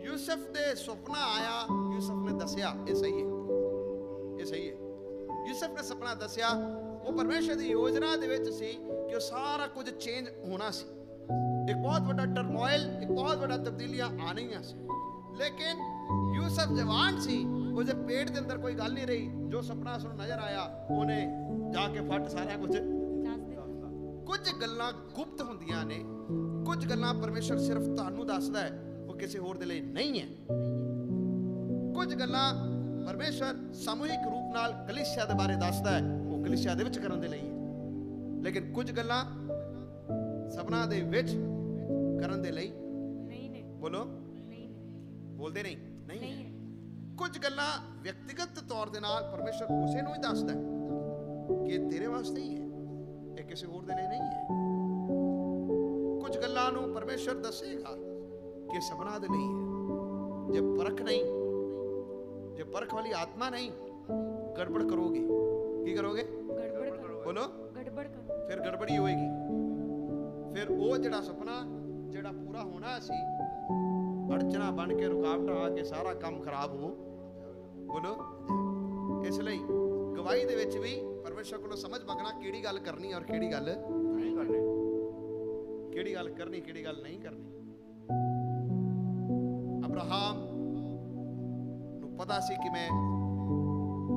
ਯੂਸਫ ਦੇ ਸੁਪਨਾ ਆਇਆ, ਯੂਸਫ ਨੇ ਦੱਸਿਆ, ਇਹ ਸਹੀ ਹੈ, ਇਹ ਸਹੀ ਹੈ। ਯੂਸਫ ਨੇ ਸੁਪਨਾ ਦੱਸਿਆ, ਉਹ ਪਰਮੇਸ਼ਰ ਦੀ ਯੋਜਨਾ ਦੇ ਵਿੱਚ ਸੀ ਕਿ ਉਹ ਸਾਰਾ ਕੁਝ ਚੇਂਜ ਹੋਣਾ ਸੀ। ਇੱਕ ਬਹੁਤ ਵੱਡਾ ਟਰਮੋਇਲ, ਇੱਕ ਬਹੁਤ ਵੱਡਾ ਤਬਦੀਲੀਆਂ ਆਣੀਆਂ ਸੀ। ਲੇਕਿਨ ਯੂਸਫ ਜਵਾਨ ਸੀ, ਉਹਦੇ ਪੇਟ ਦੇ ਅੰਦਰ ਕੋਈ ਗੱਲ ਨਹੀਂ ਰਹੀ। ਜੋ ਸੁਪਨਾ ਉਸ ਨੂੰ ਨਜ਼ਰ ਆਇਆ, ਉਹਨੇ ਜਾ ਕੇ ਫਟ ਸਾਰਾ ਕੁਝ ਦੱਸ ਦਿੱਤਾ। ਕੁਝ ਗੱਲਾਂ ਗੁਪਤ ਹੁੰਦੀਆਂ ਨੇ, ਕੁਝ ਗੱਲਾਂ ਪਰਮੇਸ਼ਰ ਸਿਰਫ ਤੁਹਾਨੂੰ ਦੱਸਦਾ ਹੈ, ਉਹ ਕਿਸੇ ਹੋਰ ਦੇ ਲਈ ਨਹੀਂ ਹੈ। ਕੁਝ ਗੱਲਾਂ ਪਰਮੇਸ਼ਰ ਸਮੂਹਿਕ ਰੂਪ ਨਾਲ ਕਲੀਸਿਆ ਦੇ ਬਾਰੇ ਦੱਸਦਾ ਹੈ, ਉਹ ਕਲੀਸਿਆ ਦੇ ਵਿੱਚ ਕਰਨ ਦੇ ਲਈ ਹੈ। ਲੇਕਿਨ ਕੁਝ ਗੱਲਾਂ ਸਭਨਾਂ ਦੇ ਵਿੱਚ ਕਰਨ ਦੇ ਲਈ ਨਹੀਂ ਨੇ। ਬੋਲੋ, ਨਹੀਂ ਨੇ। ਬੋਲਦੇ ਨਹੀਂ, ਨਹੀਂ ਨਹੀਂ ਹੈ। ਹੈ। ਕੁਝ ਗੱਲਾਂ ਵਿਅਕਤੀਗਤ ਤੌਰ ਦੇ ਨਾਲ ਪਰਮੇਸ਼ਰ ਉਸੇ ਨੂੰ ਹੀ ਦੱਸਦਾ ਹੈ ਕਿ ਇਹ ਤੇਰੇ ਵਾਸਤੇ ਹੀ ਹੈ, ਇਹ ਕਿਸੇ ਹੋਰ ਦੇ ਲਈ ਨਹੀਂ ਹੈ। ਕੁਝ ਗੱਲਾਂ ਨੂੰ ਪਰਮੇਸ਼ਰ ਦੱਸੇਗਾ ਕਿ ਸਭਨਾਂ ਦੇ ਲਈ ਹੈ। ਜੇ ਪਰਖ ਨਹੀਂ, ਜੇ ਪਰਖ ਵਾਲੀ ਆਤਮਾ ਨਹੀਂ, ਗੜਬੜ ਕਰੋਗੇ। ਕੀ ਕਰੋਗੇ? ਗੜਬੜ ਕਰੋ। ਬੋਲੋ, ਗੜਬੜ ਕਰੋ। ਫਿਰ ਗੜਬੜੀ ਹੋਏਗੀ। ਫਿਰ ਉਹ ਜਿਹੜਾ ਸੁਪਨਾ ਜਿਹੜਾ ਪੂਰਾ ਹੋਣਾ ਸੀ, ਅੜਚਣਾ ਬਣ ਕੇ, ਰੁਕਾਵਟਾਂ ਆ ਕੇ ਸਾਰਾ ਕੰਮ ਖਰਾਬ ਹੋ। ਬੋਲੋ। ਇਸ ਲਈ ਗਵਾਹੀ ਦੇ ਵਿੱਚ ਵੀ परमेश्वर को समझ मंगना किहड़ी गल करनी और किहड़ी गल नहीं करने। किहड़ी गल करनी किहड़ी गल नहीं करनी। अब्राहम ਨੂੰ ਪਤਾ ਸੀ ਕਿ ਮੈਂ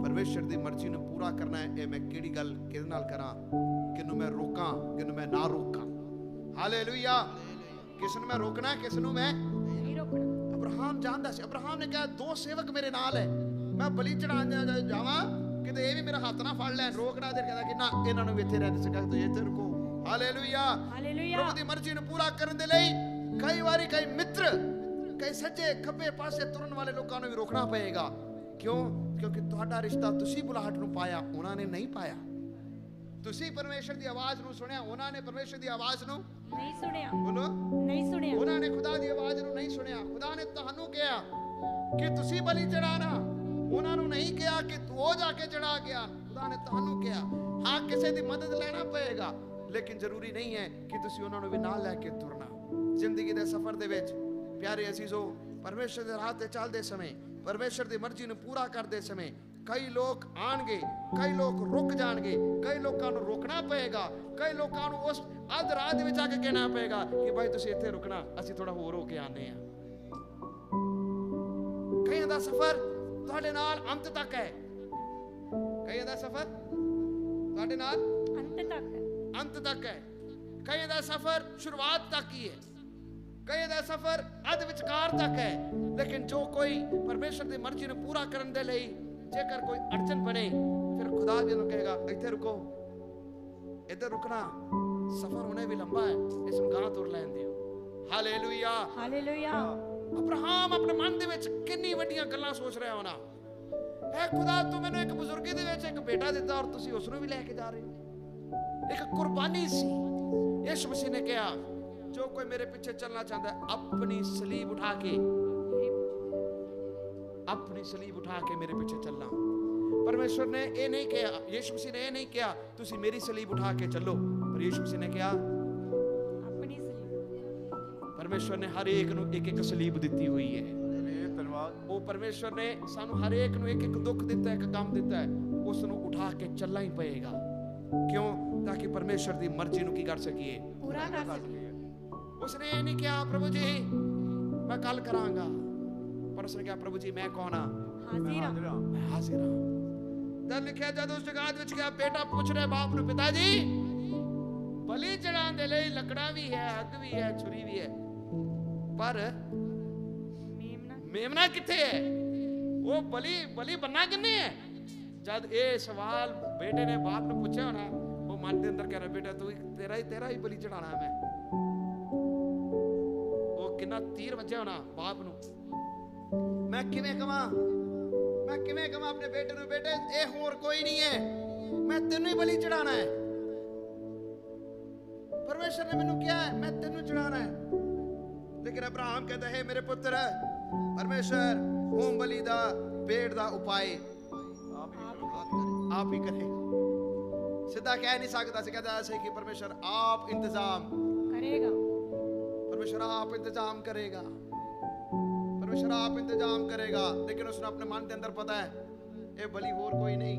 परमेश्वर ਦੀ ਮਰਜ਼ੀ ਨੂੰ ਪੂਰਾ ਕਰਨਾ ਹੈ। ਇਹ ਮੈਂ ਕਿਹੜੀ ਗੱਲ ਕਿਹਦੇ ਨਾਲ ਕਰਾਂ, ਕਿਹਨੂੰ ਮੈਂ ਰੋਕਾਂ, ਕਿਹਨੂੰ ਮੈਂ ਨਾ ਰੋਕਾਂ। ਹਾਲੇਲੂਇਆ। ਕਿਸ ਨੂੰ ਮੈਂ ਰੋਕਣਾ, ਕਿਸ ਨੂੰ ਮੈਂ नहीं रोकना। ਅਬਰਾਹਮ ਜਾਣਦਾ ਸੀ। ਅਬਰਾਹਮ ਨੇ ਕਿਹਾ 2 ਸੇਵਕ ਮੇਰੇ ਨਾਲ ਹੈ, ਮੈਂ ਬਲੀ ਚੜਾਉਣ ਜਾਵਾਂ, ਕਿਤੇ ਇਹ ਵੀ ਮੇਰਾ ਹੱਥ ਨਾ ਫੜ ਲੈਣ, ਰੋਕਣਾ। ਤੇ ਕਹਿੰਦਾ ਕਿ ਨਾ, ਇਹਨਾਂ ਨੂੰ ਵੀ ਇੱਥੇ ਰਹਿਣ ਸਕਾਂ, ਤੁਸੀਂ ਇੱਥੇ ਰੁਕੋ। ਹਾਲੇਲੂਇਆ। हालेलुया। ਪ੍ਰਭੂ ਦੀ ਮਰਜ਼ੀ ਨੂੰ ਪੂਰਾ ਕਰਨ ਦੇ ਲਈ ਕਈ ਵਾਰੀ ਕਈ ਮਿੱਤਰ, ਕਈ ਸੱਜੇ ਖੱਬੇ ਪਾਸੇ ਤੁਰਨ ਵਾਲੇ ਲੋਕਾਂ ਨੂੰ ਵੀ ਰੋਕਣਾ ਪਏਗਾ। ਕਿਉਂ? ਕਿਉਂਕਿ ਤੁਹਾਡਾ ਰਿਸ਼ਤਾ ਤੁਸੀਂ ਬੁਲਾਹਟ ਨੂੰ ਪਾਇਆ, ਉਹਨਾਂ ਨੇ ਨਹੀਂ ਪਾਇਆ। ਤੁਸੀਂ ਪਰਮੇਸ਼ਰ ਦੀ ਆਵਾਜ਼ ਨੂੰ ਸੁਣਿਆ, ਉਹਨਾਂ ਨੇ ਪਰਮੇਸ਼ਰ ਦੀ ਆਵਾਜ਼ ਨੂੰ नहीं सुनिया। ਬੋਲੋ, नहीं सुनिया। ਉਹਨਾਂ ਨੇ ਖੁਦਾ ਦੀ ਆਵਾਜ਼ ਨੂੰ ਨਹੀਂ ਸੁਣਿਆ। ਖੁਦਾ ਨੇ ਤੁਹਾਨੂੰ ਕਿਹਾ ਕਿ ਤੁਸੀਂ ਬਲੀ ਚੜਾਣਾ, ਉਹਨਾਂ ਨੂੰ ਨਹੀਂ ਕਿਹਾ ਕਿ ਤੂੰ ਉਹ ਜਾ ਕੇ ਚੜਾ ਗਿਆ। ਖੁਦਾ ਨੇ ਤੁਹਾਨੂੰ ਕਿਹਾ। ਹਾਂ, ਕਿਸੇ ਦੀ ਮਦਦ ਲੈਣਾ ਪਏਗਾ, ਲੇਕਿਨ ਜ਼ਰੂਰੀ ਨਹੀਂ ਹੈ ਕਿ ਤੁਸੀਂ ਉਹਨਾਂ ਨੂੰ ਵੀ ਨਾਲ ਲੈ ਕੇ ਤੁਰਨਾ। ਜ਼ਿੰਦਗੀ ਦੇ ਸਫ਼ਰ ਦੇ ਵਿੱਚ ਪਿਆਰੇ ਅਜ਼ੀਜ਼ੋ, ਪਰਮੇਸ਼ਰ ਦੇ ਰਾਹ ਤੇ ਚੱਲਦੇ ਸਮੇਂ, ਪਰਮੇਸ਼ਰ ਦੀ ਮਰਜ਼ੀ ਨੂੰ ਪੂਰਾ ਕਰਦੇ ਸਮੇਂ ਕਈ ਲੋਕ ਆਣਗੇ, ਕਈ ਲੋਕ ਰੁਕ ਜਾਣਗੇ, ਕਈ ਲੋਕਾਂ ਨੂੰ ਰੋਕਣਾ ਪਏਗਾ, ਕਈ ਲੋਕਾਂ ਨੂੰ ਉਸ ਅੱਧ ਰਾਹ ਦੇ ਵਿੱਚ ਆ ਕੇ ਕਹਿਣਾ ਪਏਗਾ ਕਿ ਭਾਈ ਤੁਸੀਂ ਇੱਥੇ ਰੁਕਣਾ, ਅਸੀਂ ਥੋੜਾ ਹੋਰ ਹੋ ਕੇ ਆਨੇ ਆ। ਕਈਆਂ ਦਾ ਸਫ਼ਰ ਤੁਹਾਡੇ ਨਾਲ ਅੰਤ ਤੱਕ ਹੈ। ਕਈਆਂ ਦਾ ਸਫ਼ਰ ਤੁਹਾਡੇ ਨਾਲ अंत तक है। ਅੰਤ ਤੱਕ ਹੈ। ਕਈਆਂ ਦਾ ਸਫ਼ਰ ਸ਼ੁਰੂਆਤ ਤੱਕ ਹੀ ਹੈ, ਕਈਆਂ ਦਾ ਸਫ਼ਰ ਅੱਧ ਵਿਚਕਾਰ ਤੱਕ ਹੈ। ਲੇਕਿਨ ਜੋ ਕੋਈ ਪਰਮੇਸ਼ਰ ਦੀ ਮਰਜ਼ੀ ਨੂੰ ਪੂਰਾ ਕਰਨ ਦੇ ਲਈ ਜੇਕਰ ਕੋਈ ਅੜਚਨ ਬਣੇ, ਫਿਰ ਖੁਦਾ ਜੀ ਨੂੰ ਕਹੇਗਾ ਇੱਥੇ ਰੁਕੋ, ਇੱਧਰ ਰੁਕਣਾ, ਸਫ਼ਰ ਹੋਣੇ ਵੀ ਲੰਬਾ ਹੈ, ਇਸ ਨੂੰ ਗਾਂ ਤੁਰ ਲੈਣ ਦਿਓ। ਹਾਲੇਲੂਇਆ। हालेलुया। ਅਬਰਾਹਮ ਆਪਣੇ ਮਨ ਦੇ ਵਿੱਚ ਕਿੰਨੀ ਵੱਡੀਆਂ ਗੱਲਾਂ ਸੋਚ ਰਿਹਾ ਹੋਣਾ। ਹੈ ਖੁਦਾ, ਤੂੰ ਮੈਨੂੰ ਇੱਕ ਬਜ਼ੁਰਗੀ ਦੇ ਵਿੱਚ ਇੱਕ ਬੇਟਾ ਦਿੱਤਾ ਔਰ ਤੁਸੀਂ ਉਸ ਨੂੰ ਵੀ ਲੈ ਕੇ ਜਾ ਰਹੇ ਹੋ। ਇੱਕ ਕੁਰਬਾਨੀ ਸੀ। ਯਿਸੂ ਮਸੀਹ ਨੇ ਕਿਹਾ ਜੋ ਕੋਈ ਮੇਰੇ ਪਿੱਛੇ ਚੱਲਣਾ ਚਾਹੁੰਦਾ ਹੈ, ਆਪਣੀ ਸਲੀਬ ਉਠਾ ਕੇ, ਆਪਣੀ ਸਲੀਬ ਉਠਾ ਕੇ ਮੇਰੇ ਪਿੱਛੇ ਚੱਲਣਾ। ਪਰਮੇਸ਼ਰ ਨੇ ਇਹ ਨਹੀਂ ਕਿਹਾ, ਯਿਸੂ ਮਸੀਹ ਨੇ ਇਹ ਨਹੀਂ ਕਿਹਾ ਤੁਸੀਂ ਮੇਰੀ ਸਲੀਬ ਉਠਾ ਕੇ ਚੱਲੋ, ਪਰ ਯਿਸੂ ਮਸੀਹ ਨੇ ਕਿਹਾ अपनी सलीब। ਪਰਮੇਸ਼ਰ ਨੇ ਹਰ ਇੱਕ ਨੂੰ ਇੱਕ ਇੱਕ ਸਲੀਬ ਦਿੱਤੀ ਹੋਈ ਹੈ। ਧੰਨਵਾਦ। ਉਹ ਪਰਮੇਸ਼ਰ ਨੇ ਸਾਨੂੰ ਹਰ ਇੱਕ ਨੂੰ ਇੱਕ ਇੱਕ ਦੁੱਖ ਦਿੱਤਾ, ਇੱਕ ਕੰਮ ਦਿੱਤਾ ਹੈ, ਉਸ ਨੂੰ ਉਠਾ ਕੇ ਚੱਲਣਾ ਹੀ ਪਏਗਾ। ਕਿਉਂ? ਤਾਂ ਕਿ ਪਰਮੇਸ਼ਰ ਦੀ ਮਰਜ਼ੀ ਨੂੰ ਕੀ ਕਰ ਸਕੀਏ, पूरा कर सके। ਉਸਨੇ ਇਹ ਨਹੀਂ ਕਿਹਾ ਪ੍ਰਭੂ ਜੀ ਮੈਂ ਕੱਲ ਕਰਾਂਗਾ, ਪਰ ਉਸਨੇ ਕਿਹਾ ਪ੍ਰਭੂ ਜੀ ਮੈਂ ਕੌਣ ਹਾਂ, हाजिर हूं। ਮੈਂ ਹਾਜ਼ਰ ਹਾਂ। ਤਾਂ ਲਿਖਿਆ ਜਦ ਉਸ ਜਗ੍ਹਾ ਵਿੱਚ ਗਿਆ, ਬੇਟਾ ਪੁੱਛ ਰਿਹਾ ਬਾਪ ਨੂੰ, ਪਿਤਾ ਜੀ ਬਲੀ ਚੜਾਉਣ ਦੇ ਲਈ ਲੱਕੜਾਂ ਵੀ ਹੈ, ਅੱਗ ਵੀ ਹੈ, ਛੁਰੀ ਵੀ ਹੈ, ਪਰ मेमना। ਮੇਮਨਾ ਕਿੱਥੇ ਹੈ? ਉਹ ਬਲੀ ਬੰਨਾ ਕਿੰਨੇ ਹੈ? ਜਦ ਇਹ ਸਵਾਲ ਬੇਟੇ ਨੇ ਬਾਪ ਨੂੰ ਪੁੱਛਿਆ ਹੋਣਾ, ਉਹ ਮਨ ਦੇ ਅੰਦਰ ਕਹਿ ਰਿਹਾ ਬੇਟਾ ਤੂੰ ਤੇਰਾ ਹੀ ਬਲੀ ਚੜਾਣਾ ਮੈਂ। ਉਹ ਕਿੰਨਾ ਤੀਰ ਵੱਜਿਆ ਹੋਣਾ ਬਾਪ ਨੂੰ। ਮੈਂ ਕਿਵੇਂ ਕਵਾਂ ਆਪਣੇ ਬੇਟੇ ਨੂੰ, ਬੇਟੇ ਇਹ ਹੋਰ ਕੋਈ ਨਹੀਂ ਹੈ, ਮੈਂ ਤੈਨੂੰ ਹੀ ਬਲੀ ਚੜਾਣਾ ਹੈ। ਪਰਮੇਸ਼ਰ ਨੇ ਮੈਨੂੰ ਕਿਹਾ ਹੈ ਮੈਂ ਤੈਨੂੰ ਚੜਾਣਾ ਹੈ। ਲੇਕਿਨ ਅਬਰਾਹਮ ਕਹਿੰਦਾ ਹੈ ਮੇਰੇ ਪੁੱਤਰ, ਪਰਮੇਸ਼ਰ ਹੋਮ ਬਲੀ ਦਾ ਪੇੜ ਦਾ ਉਪਾਏ ਆਪ ਹੀ ਕਰੇਗਾ। ਸਿੱਧਾ ਕਹਿ ਨਹੀਂ ਸਕਦਾ ਸੀ, ਕਹਿੰਦਾ ਐਸੇ ਕਿ ਪਰਮੇਸ਼ਰ ਆਪ ਇੰਤਜ਼ਾਮ करेगा। परमेश्वर आप इंतजाम करेगा, परमेश्वर आप इंतजाम करेगा। लेकिन उसने अपने मन के अंदर पता है ये बलि होर कोई नहीं,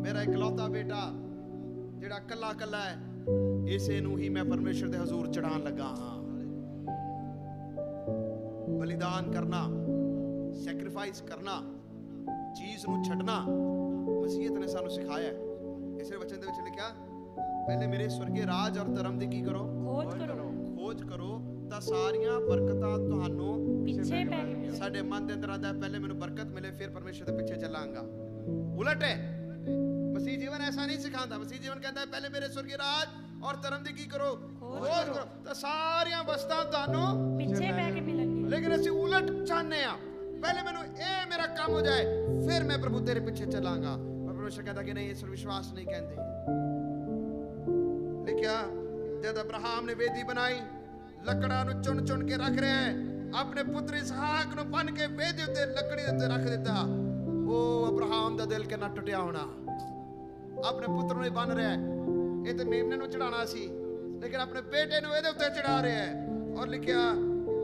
मेरा इकलौता बेटा जेड़ा कला कला है, इसे नू ही मैं परमेश्वर दे हजूर चढ़ान लगा हाँ। बलिदान करना, सैक्रिफाइस करना, चीज नू छड़ना मसीहत ने सानू सिखाया है। इस वचन दे विच लिखा पहले मेरे स्वर्गीय राज और धर्म दी की करो, खोज करो। खोज करो ਤਾਂ ਸਾਰੀਆਂ ਬਰਕਤਾਂ ਤੁਹਾਨੂੰ पीछे पै के मिले। ਸਾਡੇ ਮਨ ਦੇ ਅੰਦਰ ਆਉਂਦਾ ਹੈ ਪਹਿਲੇ ਮੈਨੂੰ ਬਰਕਤ ਮਿਲੇ ਫਿਰ ਪਰਮੇਸ਼ਰ ਦੇ ਪਿੱਛੇ ਚੱਲਾਂਗਾ। ਉਲਟ ਹੈ, ਮਸੀਹ ਜੀਵਨ ਐਸਾ ਨਹੀਂ ਸਿਖਾਉਂਦਾ। ਮਸੀਹ ਜੀਵਨ ਕਹਿੰਦਾ ਹੈ ਪਹਿਲੇ ਮੇਰੇ ਸਵਰਗੀ ਰਾਜ ਔਰ ਧਰਮ ਦੀ ਕੀ ਕਰੋ, ਖੋਜ ਕਰੋ, ਤਾਂ ਸਾਰੀਆਂ ਵਸਤਾਂ ਤੁਹਾਨੂੰ पीछे पै के मिलेंगे। ਲੇਕਿਨ ਅਸੀਂ ਉਲਟ ਚਾਹੁੰਦੇ ਆ, ਪਹਿਲੇ ਮੈਨੂੰ ਇਹ ਮੇਰਾ ਕੰਮ ਹੋ ਜਾਏ ਫਿਰ ਮੈਂ ਪ੍ਰਭੂ ਤੇਰੇ ਪਿੱਛੇ ਚੱਲਾਂਗਾ। ਪਰ ਪਰਮੇਸ਼ਰ ਕਹਿੰਦਾ ਕਿ ਨਹੀਂ, ਇਸ ਨੂੰ ਵਿਸ਼ਵਾਸ ਨਹੀਂ ਕਹਿੰਦੇ। ਲਿਖਿਆ ਜਦ ਅਬਰਾਹਮ ਨੇ ਵੇਦੀ ਬਣਾਈ, ਲੱਕੜਾਂ ਨੂੰ ਚੁਣ ਚੁਣ ਕੇ ਰੱਖ ਰਿਹਾ ਹੈ, ਆਪਣੇ ਪੁੱਤਰ ਇਸਹਾਕ ਨੂੰ ਬੰਨ ਕੇ ਵੇਦੀ ਉੱਤੇ ਲੱਕੜੀ ਉੱਤੇ ਰੱਖ ਦਿੱਤਾ। ਉਹ ਅਬਰਾਹਮ ਦਾ ਦਿਲ ਕਿੰਨਾ ਟੁੱਟਿਆ ਹੋਣਾ, ਆਪਣੇ ਪੁੱਤਰ ਨੂੰ ਹੀ ਬੰਨ ਰਿਹਾ ਹੈ। ਇਹ ਤੇ ਮੇਮਨੇ ਨੂੰ ਚੜਾਉਣਾ ਸੀ, ਲੇਕਿਨ ਆਪਣੇ ਬੇਟੇ ਨੂੰ ਇਹਦੇ ਉੱਤੇ ਚੜਾ ਰਿਹਾ ਹੈ। ਔਰ ਲਿਖਿਆ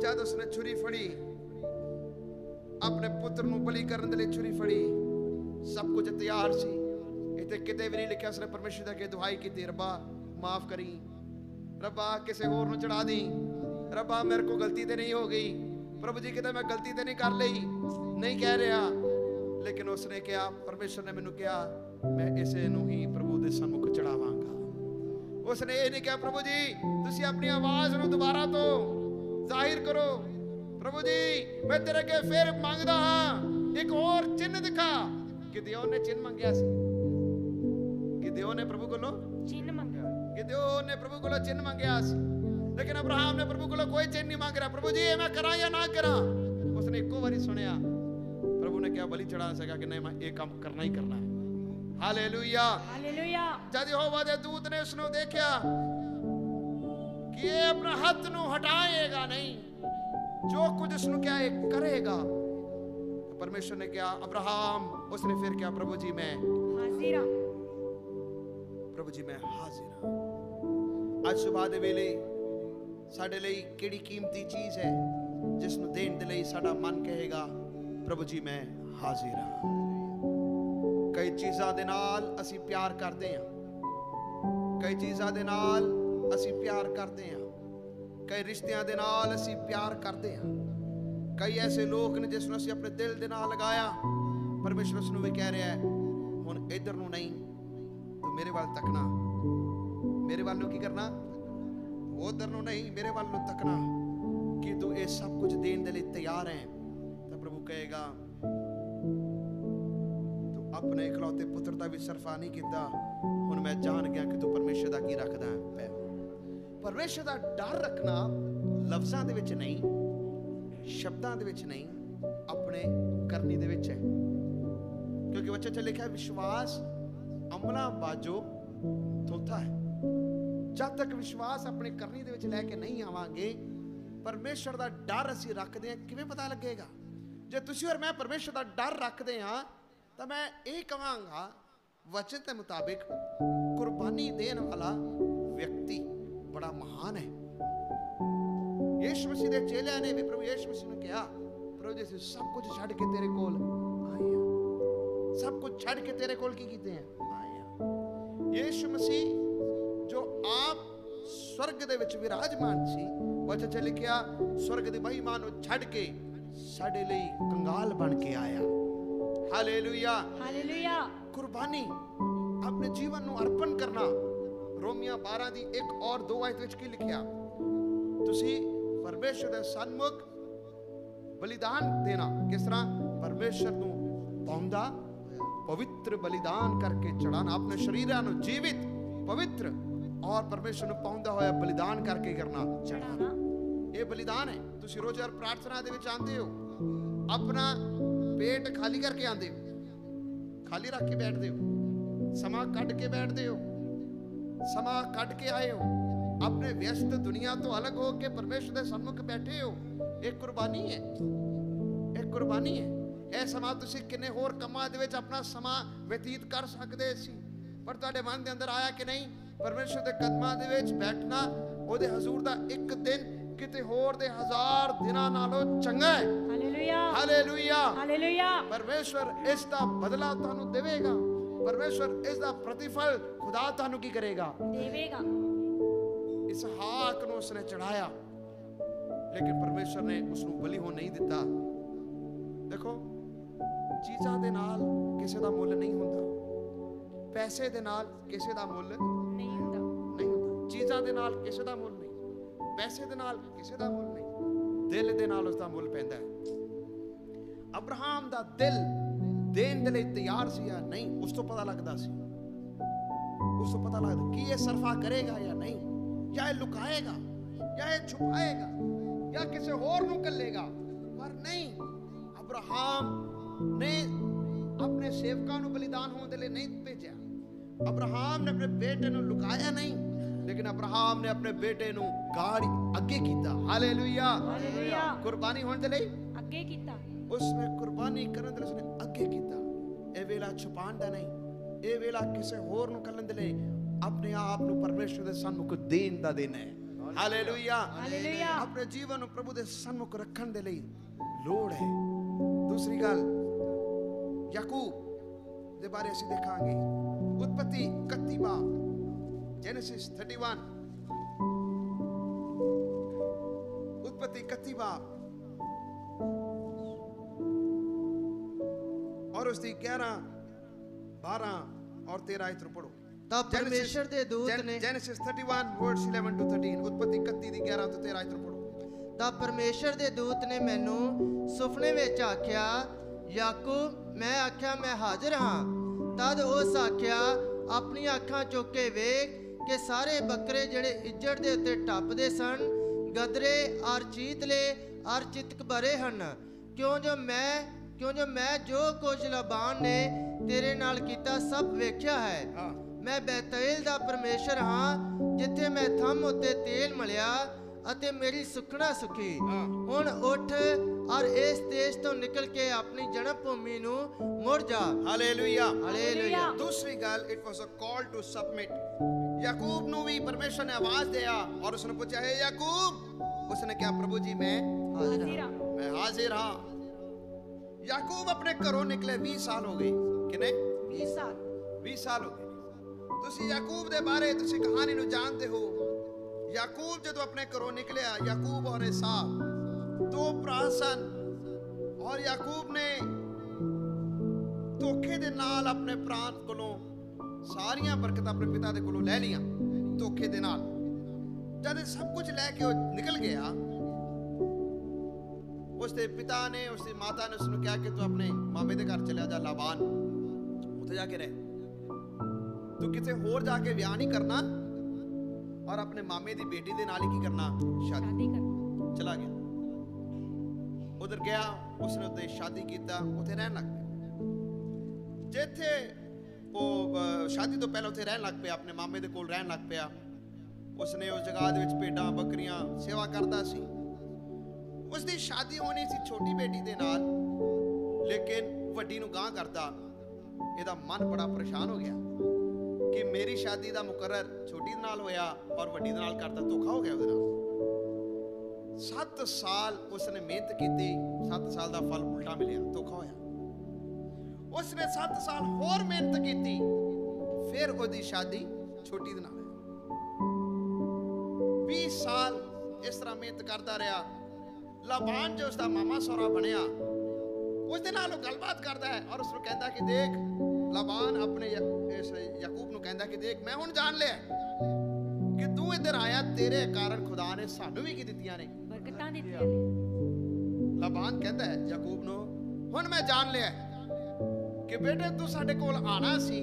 ਜਦ ਉਸਨੇ ਛੁਰੀ ਫੜੀ, ਆਪਣੇ ਪੁੱਤਰ ਨੂੰ ਬਲੀ ਕਰਨ ਦੇ ਲਈ ਛੁਰੀ ਫੜੀ, ਸਭ ਕੁਝ ਤਿਆਰ ਸੀ। इतने किते भी नहीं लिखा उसने परमेश्वर अगे दुआई की, रब्बा माफ करी, रब्बा किसी होर नूं चढ़ा दी, रब्बा मेरे को गलती तो नहीं हो गई, प्रभु जी कहते मैं गलती तो नहीं कर ली, नहीं कह रहा, लेकिन उसने कहा, परमेश्वर ने मैनू कहा मैं इसे नूं ही प्रभु दे सन्मुख चढ़ावांगा। उसने ये नहीं कहा प्रभु जी तुसी अपनी आवाज नूं दोबारा तो जाहिर करो, प्रभु जी मैं तेरे अगे फिर मंगदा हां एक और चिन्ह दिखा। गिदयोन ने चिन्ह मंगया सी, गिदयोन ने प्रभु कोलों चिन्ह मंगया, गिदयोन ने प्रभु कोलों चिन्ह मंगया सी, लेकिन अब्राहम ने प्रभु कोलों कोई चिन्ह नहीं मांग रहा, प्रभु जी मैं करा या ना करा। उसने एको बारी सुनिया, प्रभु ने क्या बलि चढ़ा सका कि नहीं मैं ये काम करना ही करना है। Hallelujah hallelujah. जद यहोवा दे दूत ने उसने देखा कि ये अपना हाथ नू हटाएगा नहीं, जो कुछ उसने क्या ये करेगा, तो परमेश्वर ने क्या अब्राहम, उसने फिर क्या प्रभु जी मैं हाजिर हां, प्रभु जी मैं हाजिर हां। आज सुबह दे वेले साडे लई किहड़ी कीमती चीज है जिस नू देण दे लई साडा मन कहेगा प्रभु जी मैं हाजिर हां। कई चीज़ां दे नाल असीं प्यार करते हैं, कई चीज़ां दे नाल असीं प्यार करते हैं, कई रिश्तियां दे नाल असीं प्यार करते हैं, कई ऐसे लोग ने जिस नूं असीं अपने दिल दे नाल लगाया। परमेश्वर उस नूं भी कह रहा है हुण इधर नूं नहीं, तू मेरे वाल तकना, मेरे वाल नूं की करना, उधर नूं नहीं मेरे वाल नूं तकना कि तू ये सब कुछ देने दे लई तैयार है। तो प्रभु कहेगा अपने इकलौते पुत्र का भी सरफा नहीं किया, हुण मैं जान गया कि तू परमेश्वर का की रखदा है। परमेश्वर का डर रखना लफ्ज़ां दे विच नहीं, शब्दां दे विच नहीं, अपने करनी दे विच है। क्योंकि बच्चे च लिखा है विश्वास अमला बाजो थोथा है। जब तक विश्वास अपने करनी दे विच लैके नहीं आवांगे, परमेश्वर का डर असीं रखदे हां किवें पता लगेगा। जे तुसीं और मैं परमेश्वर का डर रखदे हां तो मैं ये कहांगा वचन के मुताबिक कुर्बानी देने वाला व्यक्ति बड़ा महान है। यीशु मसीह के चेलियां ने भी प्रभु यीशु मसीह ने कहा प्रभु जी सब कुछ छड़ के तेरे कोल आए हैं, सब कुछ छड़ के तेरे कोल की कीते हैं आए हैं। यीशु मसीह जो आप स्वर्ग दे विच विराजमान सी, वचन च लिखिया स्वर्ग दी महिमा नूं छड़ के साडे लई कंगाल बन के आया। Hallelujah hallelujah. कुर्बानी अपने जीवन नूं अर्पण करना। रोमिया 12 दी 1 और 2 आयत विच की लिखिया, तुसी परमेश्वर दे सन्मुख बलिदान देना। किस तरह? परमेश्वर नूं पाउंदा पवित्र बलिदान करके चढ़ाना, अपने शरीरां नूं जीवित पवित्र और परमेश्वर नूं पाउंदा होया बलिदान करके करना चढ़ाना। ये बलिदान है। तुसी रोज हर प्रार्थना दे विच आंदे हो, अपना पेट खाली करके आंदे हो, खाली रख के बैठते हो, समा कट के बैठते हो, समा कट के आए हो, अपने व्यस्त दुनिया तो अलग हो के परमेश्वर के सन्मुख बैठे हो। एक कुर्बानी है, एक कुर्बानी है। यह समा तुसी किन्ने होर कमां दे विच अपना समा व्यतीत कर सकदे सी, पर तुहाडे मन दे अंदर आया कि नहीं परमेश्वर के कदमां दे विच बैठना, ओदे हजूर दा एक दिन किते होर दे 1000 दिनां नालों चंगा है। Hallelujah hallelujah hallelujah. परमेश्वर इसका बदला तुहानू देवेगा, परमेश्वर इसका प्रतिफल खुदा तुहानू की करेगा, देवेगा। इसहाक नूं उसने चढ़ाया, लेकिन परमेश्वर ने उसनू बलि होण नहीं दिता। देखो चीज़ां दे नाल किसे दा मुੱਲ नहीं हुंदा, पैसे दे नाल किसे दा मुੱਲ नहीं हुंदा, नहीं हुंदा, चीज़ां दे नाल किसे दा मुੱਲ नहीं, पैसे दे नाल किसे दा मुੱਲ नहीं, दिल दे नाल उसदा मुੱਲ पैंदा है। अब्राहम दा दिल देन दे लई तैयार सी या नहीं, उस तो पता लगदा सी, उस तो पता लगदा कि ये सरफा करेगा या नहीं, या ये लुकाएगा, या ये छुपाएगा, या किसी होर नूं कल्लेगा। पर नहीं, अब्राहम ने अपने सेवकां नूं बलिदान होने दे लई नहीं भेजिया। अब्राहम ने अपने बेटे नूं लुकाया नहीं, लेकिन अब्राहम ने अपने बेटे नूं गाड़ी अगे कीता। Hallelujah hallelujah. कुर्बानी होने दे लई अगे कीता, उसने कुर्बानी करने दे लई उसने अगे कीता। ये वेला छुपाण दा नहीं, ये वेला किसी होर नूं करन दे लई अपने आप नूं परमेश्वर दे सन्मुख देन दा दिन है। Hallelujah hallelujah. अपने जीवन नूं प्रभु दे सन्मुख रखण दे लई लोड़ है। दूसरी गल याकूब दे बारे असीं देखांगे। उत्पत्ति 31 जेनेसिस 31 उत्पत्ति 31 और उसकी 11 12 और 13 आयत पढ़ो। तब परमेश्वर ਦੇ ਦੂਤ ਨੇ जेनेसिस 31 वर्स 11 to 13 उत्पत्ति 31 ਦੀ 11 ਤੋਂ 13 ਆਇਤ ਪੜੋ। ਤਾਂ ਪਰਮੇਸ਼ਰ ਦੇ ਦੂਤ ਨੇ ਮੈਨੂੰ ਸੁਪਨੇ ਵਿੱਚ ਆਖਿਆ, ਯਾਕੂਬ। ਮੈਂ ਆਖਿਆ, ਮੈਂ ਹਾਜ਼ਰ ਹਾਂ। ਤਦ ਉਸ ਆਖਿਆ, ਆਪਣੀ ਅੱਖਾਂ ਚੁੱਕ ਕੇ ਵੇਖ ਕਿ ਸਾਰੇ ਬੱਕਰੇ ਜਿਹੜੇ ਇੱਜੜ ਦੇ ਉੱਤੇ ਟੱਪਦੇ ਸਨ, ਗਦਰੇ ਔਰ ਚੀਤਲੇ ਔਰ ਚਿਤਕਬਰੇ ਹਨ, ਕਿਉਂ ਜੋ ਮੈਂ ਜੋ ਕੁਝ ਲਾਬਾਨ ਨੇ ਤੇਰੇ ਨਾਲ ਕੀਤਾ ਸਭ ਵੇਖਿਆ ਹੈ। ਮੈਂ ਬੈਤੇਲ ਦਾ ਪਰਮੇਸ਼ਰ ਹਾਂ, ਜਿੱਥੇ ਮੈਂ ਥੰਮ ਉੱਤੇ ਤੇਲ ਮਲਿਆ ਅਤੇ ਮੇਰੀ ਸੁੱਖਣਾ ਸੁਖੀ। ਹੁਣ ਉੱਠ ਔਰ ਇਸ ਦੇਸ਼ ਤੋਂ ਨਿਕਲ ਕੇ ਆਪਣੀ ਜਨਮ ਭੂਮੀ ਨੂੰ ਮੁੜ ਜਾ। Hallelujah hallelujah. दूसरी गल, it was a call to submit. याकूब ਨੂੰ ਵੀ ਪਰਮੇਸ਼ਰ ਨੇ ਆਵਾਜ਼ ਦਿਆ और उसने पूछा, हे याकूब। उसने क्या, प्रभु जी मैं हाजिर हाँ। याकूब अपने घरों निकले 20 साल हो गए। किने 20 साल हो गए। ਤੁਸੀਂ याकूब ਦੇ ਬਾਰੇ ਤੁਸੀਂ ਕਹਾਣੀ ਨੂੰ ਜਾਣਦੇ ਹੋ। याकूब ਜਦੋਂ ਆਪਣੇ ਘਰੋਂ ਨਿਕਲਿਆ, याकूब और एसाव दो ਭਰਾ ਸਨ और याकूब ਨੇ ਧੋਖੇ ਦੇ ਨਾਲ ਆਪਣੇ ਭਰਾ ਕੋਲੋਂ ਸਾਰੀਆਂ ਬਰਕਤਾਂ ਆਪਣੇ ਪਿਤਾ ਦੇ ਕੋਲੋਂ ਲੈ ਲੀਆਂ। ਧੋਖੇ ਦੇ ਨਾਲ ਜਦ ਇਹ ਸਭ ਕੁਝ ਲੈ ਕੇ ਉਹ ਨਿਕਲ ਗਿਆ, ਉਸਦੇ ਪਿਤਾ ਨੇ ਉਸਦੀ ਮਾਤਾ ਨੇ ਉਸਨੂੰ ਕਿਹਾ ਕਿ ਤੂੰ ਆਪਣੇ ਮਾਮੇ ਦੇ ਘਰ ਚਲਿਆ ਜਾ, ਲਾਬਾਨ, ਉੱਥੇ ਜਾ ਕੇ ਰਹਿ। ਤੂੰ ਕਿਤੇ ਹੋਰ ਜਾ ਕੇ ਵਿਆਹ ਨਹੀਂ ਕਰਨਾ और अपने मामे दी बेटी दे नाल ही की करना, शादी करना। चला गया, उधर गया, उसने उधर शादी कीता, उथे रहन लग पिया। जिथे वो शादी तो पहले उथे रहन लग पिया, अपने मामे दे कोल रहन लग पिया। उसने उस जगह दे विच भेडां बकरियां सेवा करदा सी। उसदी शादी होनी सी छोटी बेटी दे नाल, लेकिन वड्डी नूं गां करदा। ਇਹਦਾ मन बड़ा परेशान हो गया कि मेरी शादी ਦਾ ਮੁਕਰਰ ਛੋਟੀ ਦੇ ਨਾਲ ਹੋਇਆ और ਵੱਡੀ ਦੇ ਨਾਲ ਕਰਤਾ, ਧੋਖਾ ਹੋ ਗਿਆ ਉਹਦੇ ਨਾਲ। 7 ਸਾਲ ਉਸਨੇ ਮਿਹਨਤ ਕੀਤੀ, 7 ਸਾਲ ਦਾ ਫਲ ਉਲਟਾ ਮਿਲਿਆ, ਧੋਖਾ ਹੋਇਆ। ਉਸਨੇ 7 ਸਾਲ ਹੋਰ ਮਿਹਨਤ ਕੀਤੀ, ਫਿਰ ਉਹਦੀ ਸ਼ਾਦੀ ਛੋਟੀ ਦੇ ਨਾਲ ਹੋਈ। 20 ਸਾਲ ਇਸ ਤਰ੍ਹਾਂ ਮਿਹਨਤ ਕਰਦਾ ਰਿਹਾ। ਲਾਬਾਨ ਜੋ ਉਸਦਾ ਮਾਮਾ ਸਹੁਰਾ ਬਣਿਆ, ਉਸਦੇ ਨਾਲ ਉਹ ਗੱਲਬਾਤ ਕਰਦਾ ਹੈ और ਉਸਨੂੰ ਕਹਿੰਦਾ ਕਿ ਦੇਖ, ਲਾਬਾਨ ਆਪਣੇ याकूब ਨੂੰ ਕਹਿੰਦਾ ਕਿ ਦੇਖ, ਮੈਂ ਹੁਣ ਜਾਣ ਲਿਆ ਕਿ ਤੂੰ ਇੱਧਰ ਆਇਆ, ਤੇਰੇ ਕਾਰਨ ਖੁਦਾ ਨੇ ਸਾਨੂੰ ਵੀ ਕੀ ਦਿੱਤੀਆਂ ਨੇ, ਬਰਕਤਾਂ ਦਿੱਤੀਆਂ ਨੇ। ਲਾਬਾਨ ਕਹਿੰਦਾ ਹੈ याकूब ਨੂੰ, ਹੁਣ ਮੈਂ ਜਾਣ ਲਿਆ ਕਿ ਬੇਟੇ ਤੂੰ ਸਾਡੇ ਕੋਲ ਆਣਾ ਸੀ,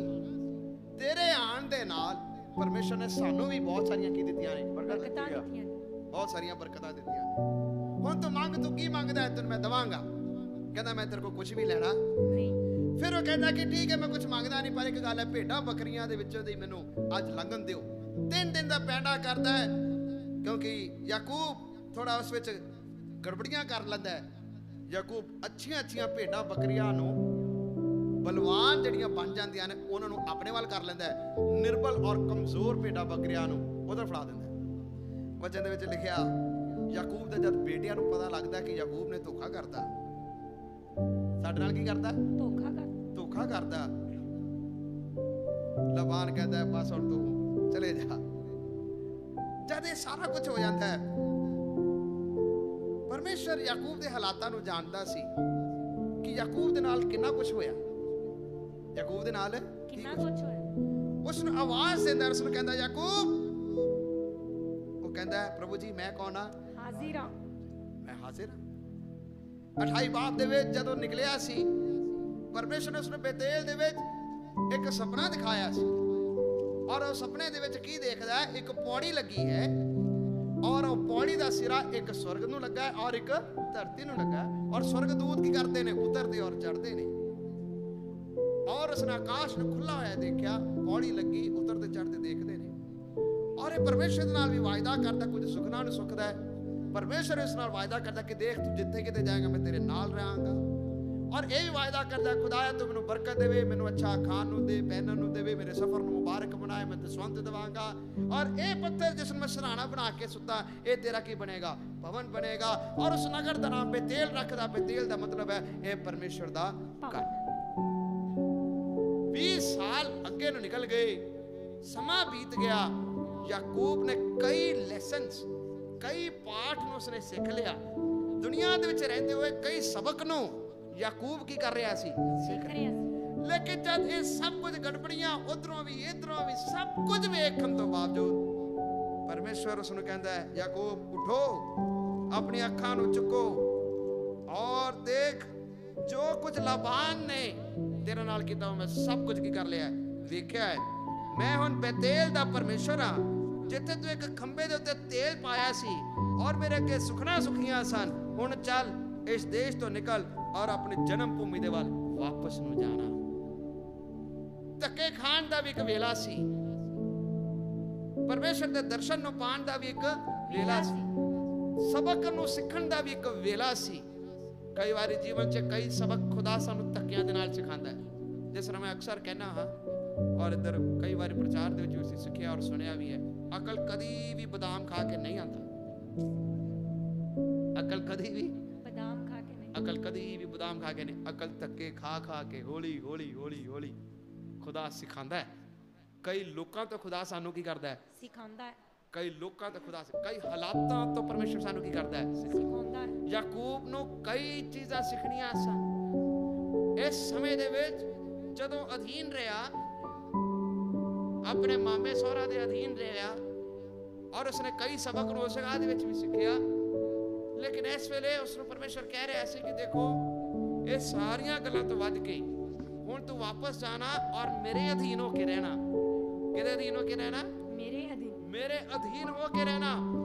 ਤੇਰੇ ਆਉਣ ਦੇ ਨਾਲ ਪਰਮੇਸ਼ਰ ਨੇ ਸਾਨੂੰ ਵੀ ਬਹੁਤ ਸਾਰੀਆਂ ਕੀ ਦਿੱਤੀਆਂ ਨੇ, ਬਰਕਤਾਂ ਦਿੱਤੀਆਂ ਨੇ, ਬਹੁਤ ਸਾਰੀਆਂ ਬਰਕਤਾਂ ਦਿੱਤੀਆਂ ਨੇ। ਹੁਣ ਤੂੰ ਮੰਗ, ਤੂੰ ਕੀ ਮੰਗਦਾ ਹੈ, ਤੈਨੂੰ ਮੈਂ ਦਵਾਂਗਾ। ਕਹਿੰਦਾ ਮੈਂ ਤੇਰੇ ਕੋਲ ਕੁਝ ਵੀ ਲੈਣਾ ਨਹੀਂ। ਫਿਰ ਉਹ ਕਹਿੰਦਾ ਕਿ ਠੀਕ ਹੈ, ਮੈਂ ਕੁਝ ਮੰਗਦਾ ਨਹੀਂ, ਪਰ ਇੱਕ ਗੱਲ ਹੈ, ਭੇਡਾਂ ਬੱਕਰੀਆਂ ਦੇ ਵਿੱਚੋਂ ਦੀ ਮੈਨੂੰ ਅੱਜ ਲੰਘਣ ਦਿਓ। 3 ਦਿਨ ਦਾ ਪੈਂਡਾ ਕਰਦਾ ਹੈ, ਕਿਉਂਕਿ याकूब ਥੋੜਾ ਉਸ ਵਿੱਚ ਗੜਬੜੀਆਂ ਕਰ ਲੈਂਦਾ ਹੈ। याकूब ਅੱਛੀਆਂ ਭੇਡਾਂ ਬੱਕਰੀਆਂ ਨੂੰ, ਬਲਵਾਨ ਜਿਹੜੀਆਂ ਬਣ ਜਾਂਦੀਆਂ ਨੇ, ਉਹਨਾਂ ਨੂੰ ਆਪਣੇ ਵੱਲ ਕਰ ਲੈਂਦਾ ਹੈ। ਨਿਰਬਲ ਔਰ ਕਮਜ਼ੋਰ ਭੇਡਾਂ ਬੱਕਰੀਆਂ ਨੂੰ ਉਧਰ ਫੜਾ ਦਿੰਦਾ ਹੈ। ਵਚਨ ਦੇ ਵਿੱਚ ਲਿਖਿਆ, याकूब ਦੇ ਜਦ ਬੇਟਿਆਂ ਨੂੰ ਪਤਾ ਲੱਗਦਾ ਕਿ याकूब ਨੇ ਧੋਖਾ ਕਰਤਾ, ਸਾਡੇ ਨਾਲ ਕੀ ਕਰਦਾ, ਧੋਖਾ ਕਰਦਾ, ਲਾਬਾਨ ਕਹਿੰਦਾ ਬਸ ਹੁਣ ਤੂੰ ਚਲੇ ਜਾ। ਜਦ ਇਹ ਸਾਰਾ ਕੁਝ ਹੋ ਜਾਂਦਾ ਹੈ, ਪਰਮੇਸ਼ਰ याकूब ਦੇ ਹਾਲਾਤਾਂ ਨੂੰ ਜਾਣਦਾ ਸੀ ਕਿ याकूब ਦੇ ਨਾਲ ਕਿੰਨਾ ਕੁਝ ਹੋਇਆ। याकूब ਦੇ ਨਾਲ ਕਿੰਨਾ ਕੁਝ ਹੋਇਆ। ਉਸ ਨੂੰ ਆਵਾਜ਼ ਦਿੰਦਾ, ਉਸ ਨੂੰ ਕਹਿੰਦਾ याकूब। ਉਹ ਕਹਿੰਦਾ ਪ੍ਰਭੂ ਜੀ ਮੈਂ ਕੌਣ ਆ, ਹਾਜ਼ਰ ਹਾਂ, ਮੈਂ ਹਾਜ਼ਰ ਹਾਂ। 28 ਬਾਬ ਦੇ ਵਿੱਚ ਜਦੋਂ ਨਿਕਲਿਆ ਸੀ, ਪਰਮੇਸ਼ਰ ਨੇ ਉਸਨੂੰ ਬੇਤੇਲ ਦੇ ਵਿੱਚ ਇੱਕ ਸੁਪਨਾ ਦਿਖਾਇਆ ਸੀ ਔਰ ਉਹ ਸੁਪਨੇ ਦੇ ਵਿੱਚ ਕੀ ਦੇਖਦਾ ਹੈ, ਇੱਕ ਪੌੜੀ ਲੱਗੀ ਹੈ ਔਰ ਉਹ ਪੌੜੀ ਦਾ ਸਿਰਾ ਇੱਕ ਸਵਰਗ ਨੂੰ ਲੱਗਾ ਹੈ ਔਰ ਇੱਕ ਧਰਤੀ ਨੂੰ ਲੱਗਾ ਹੈ ਔਰ ਸਵਰਗਦੂਤ ਕੀ ਕਰਦੇ ਨੇ, ਉਤਰਦੇ ਔਰ ਚੜ੍ਹਦੇ ਨੇ। ਔਰ ਉਸਨੇ ਆਕਾਸ਼ ਨੂੰ ਖੁੱਲਾ ਹੋਇਆ ਦੇਖਿਆ, ਪੌੜੀ ਲੱਗੀ, ਉਤਰਦੇ ਚੜ੍ਹਦੇ ਦੇਖਦੇ ਨੇ। ਔਰ ਇਹ ਪਰਮੇਸ਼ਰ ਦੇ ਨਾਲ ਵੀ ਵਾਅਦਾ ਕਰਦਾ, ਕੁਝ ਸੁਖਨਾ ਨੂੰ ਸੁਖਦਾ ਹੈ। ਪਰਮੇਸ਼ਰ ਇਸ ਨਾਲ ਵਾਅਦਾ ਕਰਦਾ ਕਿ ਦੇਖ ਤੂੰ ਜਿੱਥੇ ਕਿਤੇ ਜਾਏਗਾ ਮੈਂ ਤੇਰੇ ਨਾਲ ਰਹਾਂਗਾ। ਔਰ ਇਹ ਵੀ ਵਾਅਦਾ ਕਰਦਾ, ਖੁਦਾਇਆ ਤੂੰ ਮੈਨੂੰ ਬਰਕਤ ਦੇਵੇ, ਮੈਨੂੰ ਅੱਛਾ ਖਾਣ ਨੂੰ ਦੇ, ਪਹਿਨਣ ਨੂੰ ਦੇਵੇ, ਮੇਰੇ ਸਫ਼ਰ ਨੂੰ ਮੁਬਾਰਕ ਬਣਾਏ, ਮੈਂ ਦਸਵੰਧ ਦੇਵਾਂਗਾ। ਔਰ ਇਹ ਪੱਥਰ ਜਿਸ ਨੂੰ ਮੈਂ ਸਰਾਣਾ ਬਣਾ ਕੇ ਸੁੱਤਾ, ਇਹ ਤੇਰਾ ਕੀ ਬਣੇਗਾ, ਭਵਨ ਬਣੇਗਾ। ਔਰ ਉਸ ਨਗਰ ਦਾ ਨਾਮ ਬੇਤੇਲ ਰੱਖਦਾ। ਬੇਤੇਲ ਦਾ ਮਤਲਬ ਹੈ ਇਹ ਪਰਮੇਸ਼ਰ ਦਾ ਘਰ। 20 ਸਾਲ ਅੱਗੇ ਨੂੰ ਨਿਕਲ ਗਏ। ਸਮਾਂ ਬੀਤ ਗਿਆ। ਯਾਕੂਬ ਨੇ ਕਈ ਲੈਸਨਸ, ਕਈ ਪਾਠ ਨੂੰ ਉਸਨੇ ਸਿੱਖ ਲਿਆ। ਦੁਨੀਆ ਦੇ ਵਿੱਚ ਰਹਿੰਦੇ ਹੋਏ ਕਈ ਸਬਕ ਨੂੰ ਯਾਕੂਬ ਕੀ ਕਰ ਰਿਹਾ ਸੀ? ਸਿੱਖ ਰਿਹਾ ਸੀ। ਲੇਕਿਨ ਜਦ ਇਹ ਸਭ ਕੁਝ ਗੜਬੜੀਆਂ ਉਧਰੋਂ ਵੀ ਇਧਰੋਂ ਵੀ ਸਭ ਕੁਝ ਵੇਖਣ ਤੋਂ ਬਾਵਜੂਦ ਪਰਮੇਸ਼ਵਰ ਉਸ ਨੂੰ ਕਹਿੰਦਾ ਹੈ, ਯਾਕੂਬ ਉਠੋ, ਆਪਣੀ ਅੱਖਾਂ ਨੂੰ ਚੁੱਕੋ ਔਰ ਦੇਖ ਜੋ ਕੁਝ ਲਾਬਾਨ ਨੇ ਤੇਰੇ ਨਾਲ ਕੀਤਾ ਮੈਂ ਸਭ ਕੁਝ ਕੀ ਕਰ ਲਿਆ, ਵੇਖਿਆ ਹੈ। ਮੈਂ ਹੁਣ ਬੇਤੇਲ ਦਾ ਪਰਮੇਸ਼ਵਰ ਹਾਂ, ਜਿੱਥੇ ਤੂੰ ਇੱਕ ਖੰਭੇ ਦੇ ਉੱਤੇ ਤੇਲ ਪਾਇਆ ਸੀ ਔਰ ਮੇਰੇ ਅੱਗੇ ਸੁਖਣਾ ਸੁਖੀਆਂ ਸਨ। ਹੁਣ ਚੱਲ ਇਸ ਦੇਸ਼ ਤੋਂ ਨਿਕਲ ਔਰ ਆਪਣੀ ਜਨਮ ਭੂਮੀ ਦੇ ਵੱਲ ਵਾਪਸ ਨੂੰ ਜਾਣਾ। ਧੱਕੇ ਖਾਣ ਦਾ ਵੀ ਇੱਕ ਵੇਲਾ ਸੀ, ਪਰਮੇਸ਼ਰ ਦੇ ਦਰਸ਼ਨ ਨੂੰ ਪਾਉਣ ਦਾ ਵੀ ਇੱਕ ਵੇਲਾ ਸੀ, ਸਬਕ ਨੂੰ ਸਿੱਖਣ ਦਾ ਵੀ ਇੱਕ ਵੇਲਾ ਸੀ। ਕਈ ਵਾਰੀ ਜੀਵਨ 'ਚ ਕਈ ਸਬਕ ਖੁਦਾ ਸਾਨੂੰ ਧੱਕਿਆਂ ਦੇ ਨਾਲ ਸਿਖਾਉਂਦਾ ਹੈ। ਜਿਸ ਤਰ੍ਹਾਂ ਮੈਂ ਅਕਸਰ ਕਹਿਣਾ ਹਾਂ ਔਰ ਇੱਧਰ ਕਈ ਵਾਰੀ ਪ੍ਰਚਾਰ ਦੇ ਵਿੱਚ ਵੀ ਸਿੱਖਿਆ ਔਰ ਸੁਣਿਆ ਵੀ ਹੈ, ਅਕਲ ਕਦੀ ਵੀ ਬਦਾਮ ਖਾ ਕੇ ਨਹੀਂ ਆਉਂਦਾ। ਅਕਲ ਕਦੀ ਵੀ ਬਦਾਮ ਖਾ ਕੇ ਨਹੀਂ, ਅਕਲ ਕਦੀ ਵੀ ਬਦਾਮ ਖਾ ਕੇ ਨਹੀਂ। ਅਕਲ ਧੱਕੇ ਖਾ ਖਾ ਕੇ ਹੌਲੀ ਹੌਲੀ ਹੌਲੀ ਹੌਲੀ ਖੁਦਾ ਸਿਖਾਉਂਦਾ ਹੈ। ਕਈ ਲੋਕਾਂ ਤੋਂ ਖੁਦਾ ਸਾਨੂੰ ਕੀ ਕਰਦਾ ਹੈ? ਸਿਖਾਉਂਦਾ ਹੈ, ਕਈ ਲੋਕਾਂ ਤੋਂ ਖੁਦਾ, ਕਈ ਹਾਲਾਤਾਂ ਤੋਂ ਪਰਮੇਸ਼ਰ ਸਾਨੂੰ ਕੀ ਕਰਦਾ ਹੈ? ਸਿਖਾਉਂਦਾ ਹੈ। ਯਾਕੂਬ ਨੂੰ ਕਈ ਚੀਜ਼ਾਂ ਸਿੱਖਣੀਆਂ ਸਨ। ਇਸ ਸਮੇਂ ਦੇ ਵਿੱਚ ਜਦੋਂ ਅਧੀਨ ਰਿਹਾ, ਆਪਣੇ ਮਾਮੇ ਸਹੁਰਾ ਦੇ ਅਧੀਨ ਰਿਹਾ ਔਰ ਉਸਨੇ ਕਈ ਸਬਕ ਨੂੰ ਉਸ ਜਗ੍ਹਾ ਦੇ ਵਿੱਚ ਵੀ ਸਿੱਖਿਆ। ਲੇਕਿਨ ਇਸ ਵੇਲੇ ਉਸ ਨੂੰ ਪਰਮੇਸ਼ਰ ਕਹਿ ਰਿਹਾ ਸੀ ਕਿ ਦੇਖੋ ਇਹ ਸਾਰੀਆਂ ਗੱਲਾਂ ਤੋਂ ਵੱਧ ਕੇ ਹੁਣ ਤੂੰ ਵਾਪਸ ਜਾਣਾ ਔਰ ਮੇਰੇ ਅਧੀਨ ਹੋ ਕੇ ਰਹਿਣਾ। ਕਿਹਦੇ ਅਧੀਨ ਹੋ ਕੇ ਰਹਿਣਾ? ਮੇਰੇ ਅਧੀਨ, ਮੇਰੇ ਅਧੀਨ ਹੋ ਕੇ ਰਹਿਣਾ।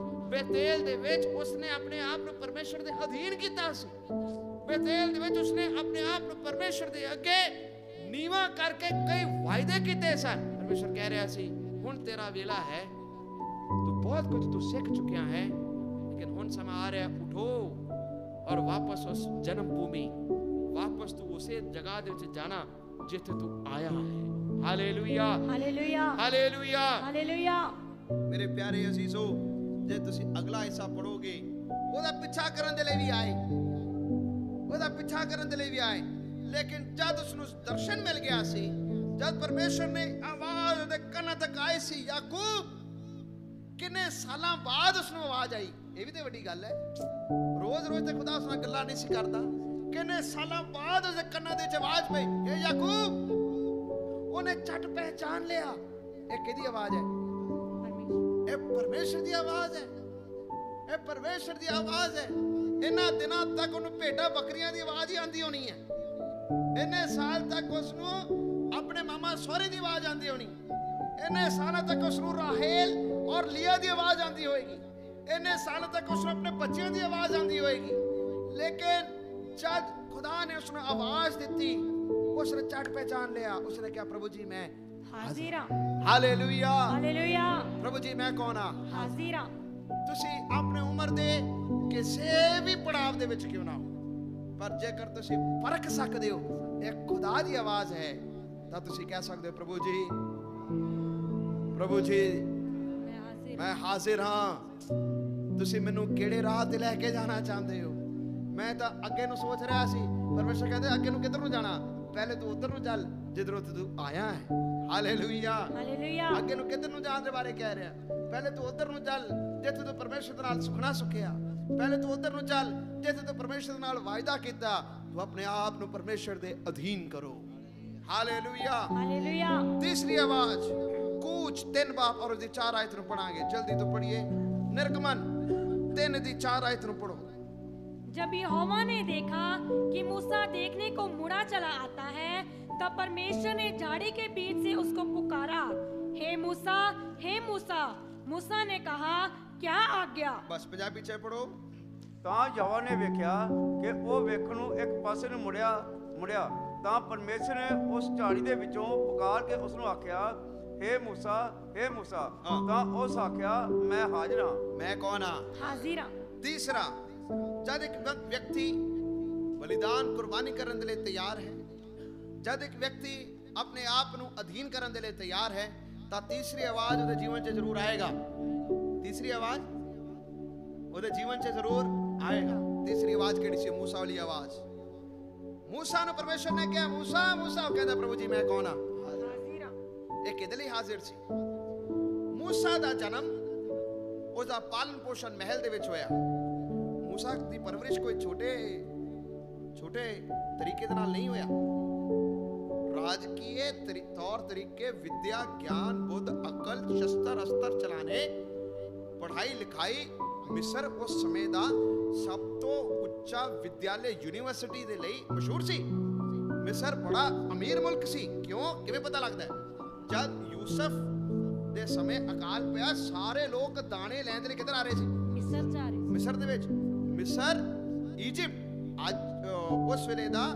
ਬੇਤੇਲ ਦੇ ਵਿੱਚ ਉਸਨੇ ਆਪਣੇ ਆਪ ਨੂੰ ਪਰਮੇਸ਼ਰ ਦੇ ਅਧੀਨ ਕੀਤਾ ਸੀ। ਬੇਤੇਲ ਦੇ ਵਿੱਚ ਉਸਨੇ ਆਪਣੇ ਆਪ ਨੂੰ ਪਰਮੇਸ਼ਰ ਦੇ ਅੱਗੇ ਨੀਵਾਂ ਕਰਕੇ ਕਈ ਵਾਅਦੇ ਕੀਤੇ ਸਨ। ਪਰਮੇਸ਼ਰ ਕਹਿ ਰਿਹਾ ਸੀ ਹੁਣ ਤੇਰਾ ਵੇਲਾ ਹੈ, ਤੂੰ ਬਹੁਤ ਕੁਝ ਤੂੰ ਸਿੱਖ ਚੁੱਕਿਆ ਹੈ, ਲੇਕਿਨ ਹੁਣ ਸਮਾਂ ਆ ਰਿਹਾ, ਉਠੋ ਔਰ ਵਾਪਸ ਉਸ ਜਨਮ ਭੂਮੀ, ਵਾਪਸ ਤੂੰ ਉਸੇ ਜਗ੍ਹਾ ਦੇ ਵਿੱਚ ਜਾਣਾ ਜਿੱਥੇ ਤੂੰ ਆਇਆ ਹੈ। Hallelujah, hallelujah, hallelujah, hallelujah. ਮੇਰੇ ਪਿਆਰੇ ਅਜ਼ੀਜ਼ੋ, ਜੇ ਤੁਸੀਂ ਅਗਲਾ ਹਿੱਸਾ ਪੜੋਗੇ, ਉਹਦਾ ਪਿੱਛਾ ਕਰਨ ਦੇ ਲਈ ਵੀ ਆਏ, ਉਹਦਾ ਪਿੱਛਾ ਕਰਨ ਦੇ ਲਈ ਵੀ ਆਏ। ਲੇਕਿਨ ਜਦ ਉਸ ਨੂੰ ਦਰਸ਼ਨ ਮਿਲ ਗਿਆ ਸੀ, ਜਦ ਪਰਮੇਸ਼ਰ ਨੇ ਆਵਾਜ਼ ਉਹਦੇ ਕੰਨਾਂ ਤੱਕ ਆਈ ਸੀ, ਯਾਕੂਬ, ਕਿੰਨੇ ਸਾਲਾਂ ਬਾਅਦ ਉਸ ਨੂੰ ਆਵਾਜ਼ ਆਈ। ਇਹ ਵੀ ਤੇ ਵੱਡੀ ਗੱਲ ਹੈ। ਰੋਜ਼ ਰੋਜ਼ ਤੇ ਖੁਦਾ ਉਸ ਨਾਲ ਗੱਲਾਂ ਨਹੀਂ ਸੀ ਕਰਦਾ। ਕਿੰਨੇ ਸਾਲਾਂ ਬਾਅਦ ਉਹਦੇ ਕੰਨਾਂ ਦੇ ਵਿੱਚ ਆਵਾਜ਼ ਪਈ, ਇਹ ਯਾਕੂਬ। ਉਹਨੇ ਝਟ ਪਹਿਚਾਨ ਲਿਆ ਇਹ ਕਿਹਦੀ ਆਵਾਜ਼ ਹੈ? ਇਹ ਪਰਮੇਸ਼ਰ ਦੀ ਆਵਾਜ਼ ਹੈ, ਇਹ ਪਰਮੇਸ਼ਰ ਦੀ ਆਵਾਜ਼ ਹੈ। ਇਹਨਾਂ ਦਿਨਾਂ ਤੱਕ ਉਹਨੂੰ ਭੇਡਾਂ ਬੱਕਰੀਆਂ ਦੀ ਆਵਾਜ਼ ਹੀ ਆਉਂਦੀ ਹੋਣੀ ਹੈ। ਇੰਨੇ ਸਾਲ ਤੱਕ ਉਸ ਨੂੰ ਆਪਣੇ ਮਾਮਾ ਸਹੁਰੇ ਦੀ ਆਵਾਜ਼ ਆਉਂਦੀ ਹੋਣੀ। ਇੰਨੇ ਸਾਲਾਂ ਤੱਕ ਉਸ ਨੂੰ ਰਾਹੇਲ ਔਰ ਲੀਆ ਦੀ ਆਵਾਜ਼ ਆਉਂਦੀ ਹੋਏਗੀ। ਇੰਨੇ ਸਾਲਾਂ ਤੱਕ ਉਸ ਨੂੰ ਆਪਣੇ ਬੱਚਿਆਂ ਦੀ ਆਵਾਜ਼ ਆਉਂਦੀ ਹੋਏਗੀ। ਲੇਕਿਨ ਜਦ ਖੁਦਾ ਨੇ ਉਸ ਨੂੰ ਆਵਾਜ਼ ਦਿੱਤੀ, उसने चट पहचान लिया। उसने क्या, प्रभु जी मैं हाजिर हां। Hallelujah, hallelujah. प्रभु जी मैं कौन हां? हाजिर हां। ਤੁਸੀਂ ਆਪਣੇ ਉਮਰ ਦੇ ਕਿਸੇ ਵੀ ਪੜਾਵ ਦੇ ਵਿੱਚ ਕਿਉਂ ਨਾ ਹੋ, ਪਰ ਜੇਕਰ ਤੁਸੀਂ ਪਰਖ ਸਕਦੇ ਹੋ ਇਹ ਖੁਦਾ ਦੀ ਆਵਾਜ਼ ਹੈ, ਤਾਂ ਤੁਸੀਂ ਕਹਿ ਸਕਦੇ ਹੋ, ਪ੍ਰਭੂ ਜੀ, ਪ੍ਰਭੂ ਜੀ ਮੈਂ ਹਾਜ਼ਰ ਹਾਂ। ਤੁਸੀਂ ਮੈਨੂੰ ਕਿਹੜੇ ਰਾਹ ਤੇ ਲੈ ਕੇ ਜਾਣਾ ਚਾਹੁੰਦੇ ਹੋ? ਮੈਂ ਤਾਂ ਅੱਗੇ ਨੂੰ ਸੋਚ ਰਿਹਾ ਸੀ। ਪਰਮੇਸ਼ਰ ਕਹਿੰਦੇ ਅੱਗੇ ਨੂੰ ਕਿੱਧਰ ਨੂੰ ਜਾਣਾ? ਪਹਿਲੇ ਤੂੰ ਉਧਰ ਨੂੰ ਚੱਲ ਜਿੱਧਰੋਂ ਤੂੰ ਆਇਆ ਹੈ। Hallelujah, hallelujah. ਅੱਗੇ ਨੂੰ ਕਿੱਧਰ ਨੂੰ ਜਾਣ ਦੇ ਬਾਰੇ ਕਹਿ ਰਿਹਾ। ਪਹਿਲੇ ਤੂੰ ਉਧਰ ਨੂੰ ਚੱਲ ਜਿੱਥੇ ਤੂੰ ਪਰਮੇਸ਼ਰ ਦੇ ਨਾਲ ਸੁਖਣਾ ਸੁਖਿਆ। ਪਹਿਲੇ ਤੂੰ ਉਧਰ ਨੂੰ ਚੱਲ ਜਿੱਥੇ ਤੂੰ ਪਰਮੇਸ਼ਰ ਦੇ ਨਾਲ ਵਾਅਦਾ ਕੀਤਾ। ਤੂੰ ਆਪਣੇ ਆਪ ਨੂੰ ਪਰਮੇਸ਼ਰ ਦੇ ਅਧੀਨ ਕਰੋ। Hallelujah, hallelujah. तीसरी आवाज कूच 3 बाप और उसकी 4 आयत ਨੂੰ ਪੜਾਂਗੇ। जल्दी तो पढ़िए। निर्गमन 3 ਦੀ 4 आयत ਨੂੰ पढ़ो। जब यहोवा ने देखा कि मूसा देखने को मुड़ा चला आता है, तब परमेश्वर ने झाड़ी के बीच से उसको पुकारा, हे मूसा, हे मूसा। मूसा ने कहा, क्या आज्ञा? बस पंजाबी च पढ़ो। ਤਾਂ ਯਹੋਵਾ ਨੇ ਵੇਖਿਆ ਕਿ ਉਹ ਵੇਖਣ ਨੂੰ ਇੱਕ ਪਾਸੇ ਨੂੰ ਮੁੜਿਆ ਤਾਂ ਪਰਮੇਸ਼ਰ ਨੇ ਉਸ ਝਾੜੀ ਦੇ ਵਿੱਚੋਂ ਪੁਕਾਰ ਕੇ ਉਸ ਨੂੰ ਆਖਿਆ, हे मूसा, हे मूसा। ਤਾਂ ਉਸ ਆਖਿਆ, ਮੈਂ ਹਾਜ਼ਰ ਹਾਂ। मैं कौन हां? हाजिर हां। तीसरा, जब एक व्यक्ति बलिदान कुर्बानी ਕਰਨ ਦੇ ਲਈ ਤਿਆਰ ਹੈ, ਜਦ ਇੱਕ ਵਿਅਕਤੀ ਆਪਣੇ ਆਪ ਨੂੰ ਅਧੀਨ ਕਰਨ ਦੇ ਲਈ ਤਿਆਰ ਹੈ, ਤਾਂ ਤੀਸਰੀ ਆਵਾਜ਼ ਉਹਦੇ ਜੀਵਨ 'ਚ ਜ਼ਰੂਰ ਆਏਗਾ। ਤੀਸਰੀ ਆਵਾਜ਼ ਉਹਦੇ ਜੀਵਨ 'ਚ ਜ਼ਰੂਰ ਆਏਗਾ। ਤੀਸਰੀ ਆਵਾਜ਼ ਕਿਹੜੀ ਸੀ? ਮੂਸਾ ਵਾਲੀ ਆਵਾਜ਼। ਮੂਸਾ ਨੂੰ ਪਰਮੇਸ਼ਰ ਨੇ ਕਿਹਾ, ਮੂਸਾ, ਮੂਸਾ। ਉਹ ਕਹਿੰਦਾ, ਪ੍ਰਭੂ ਜੀ ਮੈਂ ਕੌਣ ਹਾਂ? हाजिर हां। ਇਹ ਕਿਹਦੇ ਲਈ ਹਾਜ਼ਰ ਸੀ? ਮੂਸਾ ਦਾ ਜਨਮ, ਉਹਦਾ ਪਾਲਣ ਪੋਸ਼ਣ ਮਹਿਲ ਦੇ ਵਿੱਚ ਹੋਇਆ। ਮੂਸਾ ਦੀ ਪਰਵਰਿਸ਼ ਕੋਈ ਛੋਟੇ ਤਰੀਕੇ ਦੇ ਨਾਲ ਨਹੀਂ ਹੋਇਆ। ਰਾਜਕੀय तौर तरीके, विद्या, ज्ञान, बुद्ध, अकल, शस्त्र अस्त्र चलाने, पढ़ाई लिखाई, मिस्र उस समय ਦਾ ਸਭ ਤੋਂ ਉੱਚਾ ਵਿਦਿਆਲੇ ਯੂਨੀਵਰਸਿਟੀ ਦੇ ਲਈ ਮਸ਼ਹੂਰ ਸੀ। ਮਿਸਰ ਬੜਾ ਅਮੀਰ ਮੁਲਕ ਸੀ। ਕਿਉਂ? ਕਿਵੇਂ ਪਤਾ ਲੱਗਦਾ ਹੈ? ਜਦ ਯੂਸਫ ਦੇ ਸਮੇਂ ਅਕਾਲ ਪਿਆ, ਸਾਰੇ ਲੋਕ ਦਾਣੇ ਲੈਣ ਦੇ ਲਈ ਕਿੱਧਰ ਆ ਰਹੇ ਸੀ? ਮਿਸਰ ਜਾ ਰਹੇ। ਮਿਸਰ ਦੇ ਵਿੱਚ। ਮਿਸਰ, ਇਜਿਪਟ ਅੱਜ ਉਸ ਵੇਲੇ ਦਾ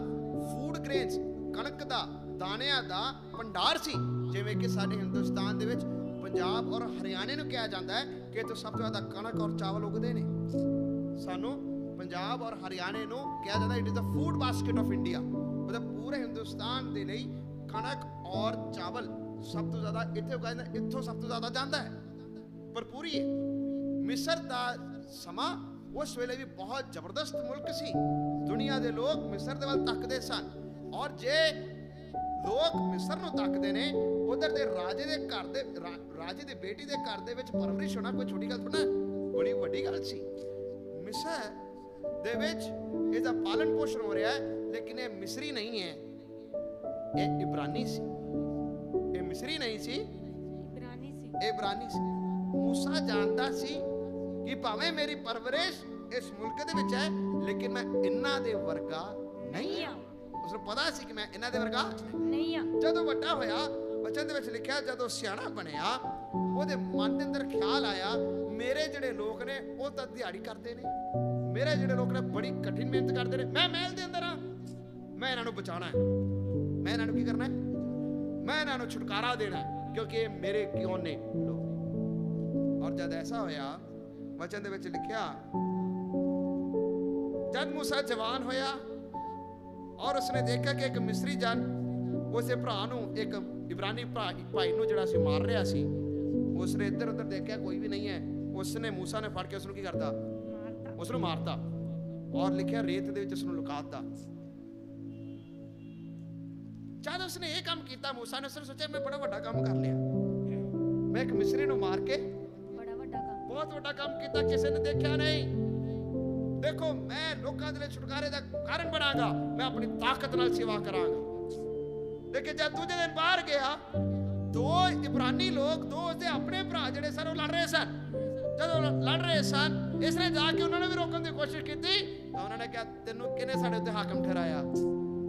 ਫੂਡ ਗ੍ਰੇਨਸ, ਕਣਕ ਦਾ, ਦਾਣਿਆਂ ਦਾ ਭੰਡਾਰ ਸੀ। ਜਿਵੇਂ ਕਿ ਸਾਡੇ ਹਿੰਦੁਸਤਾਨ ਦੇ ਵਿੱਚ ਪੰਜਾਬ ਔਰ ਹਰਿਆਣੇ ਨੂੰ ਕਿਹਾ ਜਾਂਦਾ ਹੈ ਕਿ ਇੱਥੇ ਸਭ ਤੋਂ ਜ਼ਿਆਦਾ ਕਣਕ ਔਰ ਚਾਵਲ ਉਗਦੇ ਨੇ। ਸਾਨੂੰ ਪੰਜਾਬ ਔਰ ਹਰਿਆਣੇ ਨੂੰ ਕਿਹਾ ਜਾਂਦਾ it is the food basket of India. ਮਤਲਬ ਪੂਰੇ ਹਿੰਦੁਸਤਾਨ ਦੇ ਲਈ ਕਣਕ ਔਰ ਚਾਵਲ ਸਭ ਤੋਂ ਜ਼ਿਆਦਾ ਇੱਥੇ ਉਗਾਇਆ ਜਾਂਦਾ, ਇੱਥੋਂ ਸਭ ਤੋਂ ਜ਼ਿਆਦਾ ਜਾਂਦਾ ਹੈ। ਪਰ ਪੂਰੀ ਮਿਸਰ ਦਾ ਸਮਾਂ ਉਸ ਵੇਲੇ ਵੀ ਬਹੁਤ ਜ਼ਬਰਦਸਤ ਮੁਲਕ ਸੀ। ਦੁਨੀਆ ਦੇ ਲੋਕ ਮਿਸਰ ਦੇ ਵੱਲ ਤੱਕਦੇ ਸਨ। ਔਰ ਜੇ ਲੋਕ ਮਿਸਰ ਨੂੰ ਤੱਕਦੇ ਨੇ, ਉਧਰ ਦੇ ਰਾਜੇ ਦੇ ਘਰ ਦੇ ਰਾਜੇ ਦੀ ਬੇਟੀ ਦੇ ਘਰ ਦੇ ਵਿੱਚ ਪਰਵਰਿਸ਼ ਹੋਣਾ ਕੋਈ ਛੋਟੀ ਗੱਲ ਥੋੜਾ, ਬੜੀ ਵੱਡੀ ਗੱਲ ਸੀ। ਮਿਸਰ ਦੇ ਵਿੱਚ ਇਹਦਾ ਪਾਲਣ ਪੋਸ਼ਣ ਹੋ ਰਿਹਾ ਹੈ, ਲੇਕਿਨ ਇਹ ਮਿਸਰੀ ਨਹੀਂ ਹੈ, ਇਹ ਇਬਰਾਨੀ ਸੀ। ਇਹ ਮਿਸਰੀ ਨਹੀਂ ਸੀ, ਇਬਰਾਨੀ ਸੀ। ਮੂਸਾ ਜਾਣਦਾ ਸੀ ਕਿ ਭਾਵੇਂ ਮੇਰੀ ਪਰਵਰਿਸ਼ ਇਸ ਮੁਲਕ ਦੇ ਵਿੱਚ ਹੈ, ਲੇਕਿਨ ਮੈਂ ਇਹਨਾਂ ਦੇ ਵਰਗਾ ਨਹੀਂ ਹਾਂ। ਉਸਨੂੰ ਪਤਾ ਸੀ ਕਿ ਮੈਂ ਇਹਨਾਂ ਦੇ ਵਰਗਾ ਨਹੀਂ ਹਾਂ। ਜਦੋਂ ਵੱਡਾ ਹੋਇਆ, ਬਚਨ ਦੇ ਵਿੱਚ ਲਿਖਿਆ, ਜਦੋਂ ਸਿਆਣਾ ਬਣਿਆ, ਉਹਦੇ ਮਨ ਦੇ ਅੰਦਰ ਖਿਆਲ ਆਇਆ, ਮੇਰੇ ਜਿਹੜੇ ਲੋਕ ਨੇ ਉਹ ਤਾਂ ਦਿਹਾੜੀ ਕਰਦੇ ਨੇ, ਮੇਰੇ ਜਿਹੜੇ ਲੋਕ ਨੇ ਬੜੀ ਕਠਿਨ ਮਿਹਨਤ ਕਰਦੇ ਨੇ, ਮੈਂ ਮਹਿਲ ਦੇ ਅੰਦਰ ਆ, ਮੈਂ ਇਹਨਾਂ ਨੂੰ ਬਚਾਉਣਾ ਹੈ, ਮੈਂ ਇਹਨਾਂ ਨੂੰ ਕੀ ਕਰਨਾ ਹੈ, ਮੈਂ ਇਹਨਾਂ ਨੂੰ ਛੁਟਕਾਰਾ ਦੇਣਾ ਹੈ, ਕਿਉਂਕਿ ਇਹ ਮੇਰੇ ਕਿਉਂ ਨੇ ਲੋਕ। ਔਰ ਜਦ ਐਸਾ ਹੋਇਆ, ਵਚਨ ਦੇ ਵਿੱਚ ਲਿਖਿਆ, ਜਦ मूसा जवान होया और उसने देखा कि एक मिस्री जन उसे भरा नूं, एक इब्रानी भाई नूं जिहड़ा सी मार रहा सी, उसने इधर उधर देखा कोई भी नहीं है, उसने मूसा ने फड़ के उसनूं की करता, उसनूं मारता और लिखिया रेत दे विच उसनूं लुकाता। जद उसने ये काम किया, मूसा ने उसने सोचा मैं बड़ा वड्डा काम कर लिया, मैं एक मिस्री नूं मार के बहुत वड्डा काम किया, किसी ने देखा नहीं। देखो मैं लोगों के लिए छुटकारे का कारण बनागा, मैं अपनी ताकत नाल सेवा करांगा। लेकिन जब दूजे दिन बाहर गया, दो इब्रानी लोग, दो उसके अपने भरा जिहड़े सन लड़ रहे सन। जब लड़ रहे सन, इसने जाके उन्होंने भी रोकने की कोशिश की, तो उन्होंने कहा तेनू किने साडे उत्ते हाकम ठहराया,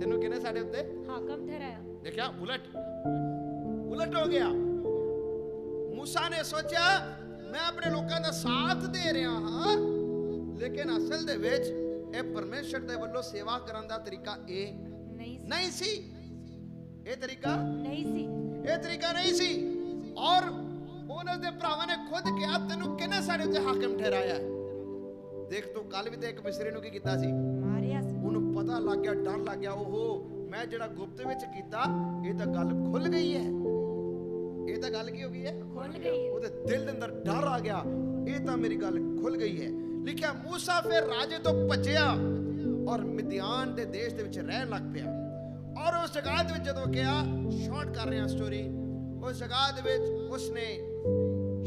तेनू किने साडे उत्ते हाकम ठहराया। देखा उलट हो गया। मूसा ने सोचा मैं अपने लोगों का साथ दे रहा हाँ, लेकिन असल दे विच ਇਹ ਪਰਮੇਸ਼ਰ ਦੇ ਵੱਲੋਂ ਸੇਵਾ ਕਰਨ ਦਾ ਤਰੀਕਾ ਇਹ ਨਹੀਂ ਸੀ। ਇਹ ਤਰੀਕਾ ਨਹੀਂ ਸੀ, ਇਹ ਤਰੀਕਾ ਨਹੀਂ ਸੀ। ਔਰ ਉਹਨਾਂ ਦੇ ਭਰਾਵਾਂ ਨੇ ਖੁਦ ਕਿਹਾ ਤੈਨੂੰ ਕਿਹਨੇ ਸਾਡੇ ਉੱਤੇ ਹਾਕਮ ਠਹਿਰਾਇਆ। ਦੇਖ ਤੂੰ ਕੱਲ ਵੀ ਤੇ ਇੱਕ ਮਿਸਰੀ ਨੂੰ ਕੀ ਕੀਤਾ ਸੀ, ਮਾਰਿਆ ਸੀ। ਉਹਨੂੰ ਪਤਾ ਲੱਗ ਗਿਆ, ਡਰ ਲੱਗ ਗਿਆ, ਓਹੋ ਮੈਂ ਜਿਹੜਾ ਗੁਪਤ ਵਿੱਚ ਕੀਤਾ ਇਹ ਤਾਂ ਗੱਲ ਖੁੱਲ ਗਈ ਹੈ, ਇਹ ਤਾਂ ਗੱਲ ਕੀ ਹੋ ਗਈ ਹੈ, ਖੁੱਲ ਗਈ। ਉਹਦੇ ਦਿਲ ਦੇ ਅੰਦਰ ਡਰ ਆ ਗਿਆ, ਇਹ ਤਾਂ ਮੇਰੀ ਗੱਲ ਖੁੱਲ ਗਈ ਹੈ। लिखा मूसा फिर राजे तो भज्जिया और मिद्यान दे देश दे विच रहन लग पिया। और उस जगह दे विच जदों गया, शॉर्ट कर रहे हैं स्टोरी, उस जगह दे विच उसने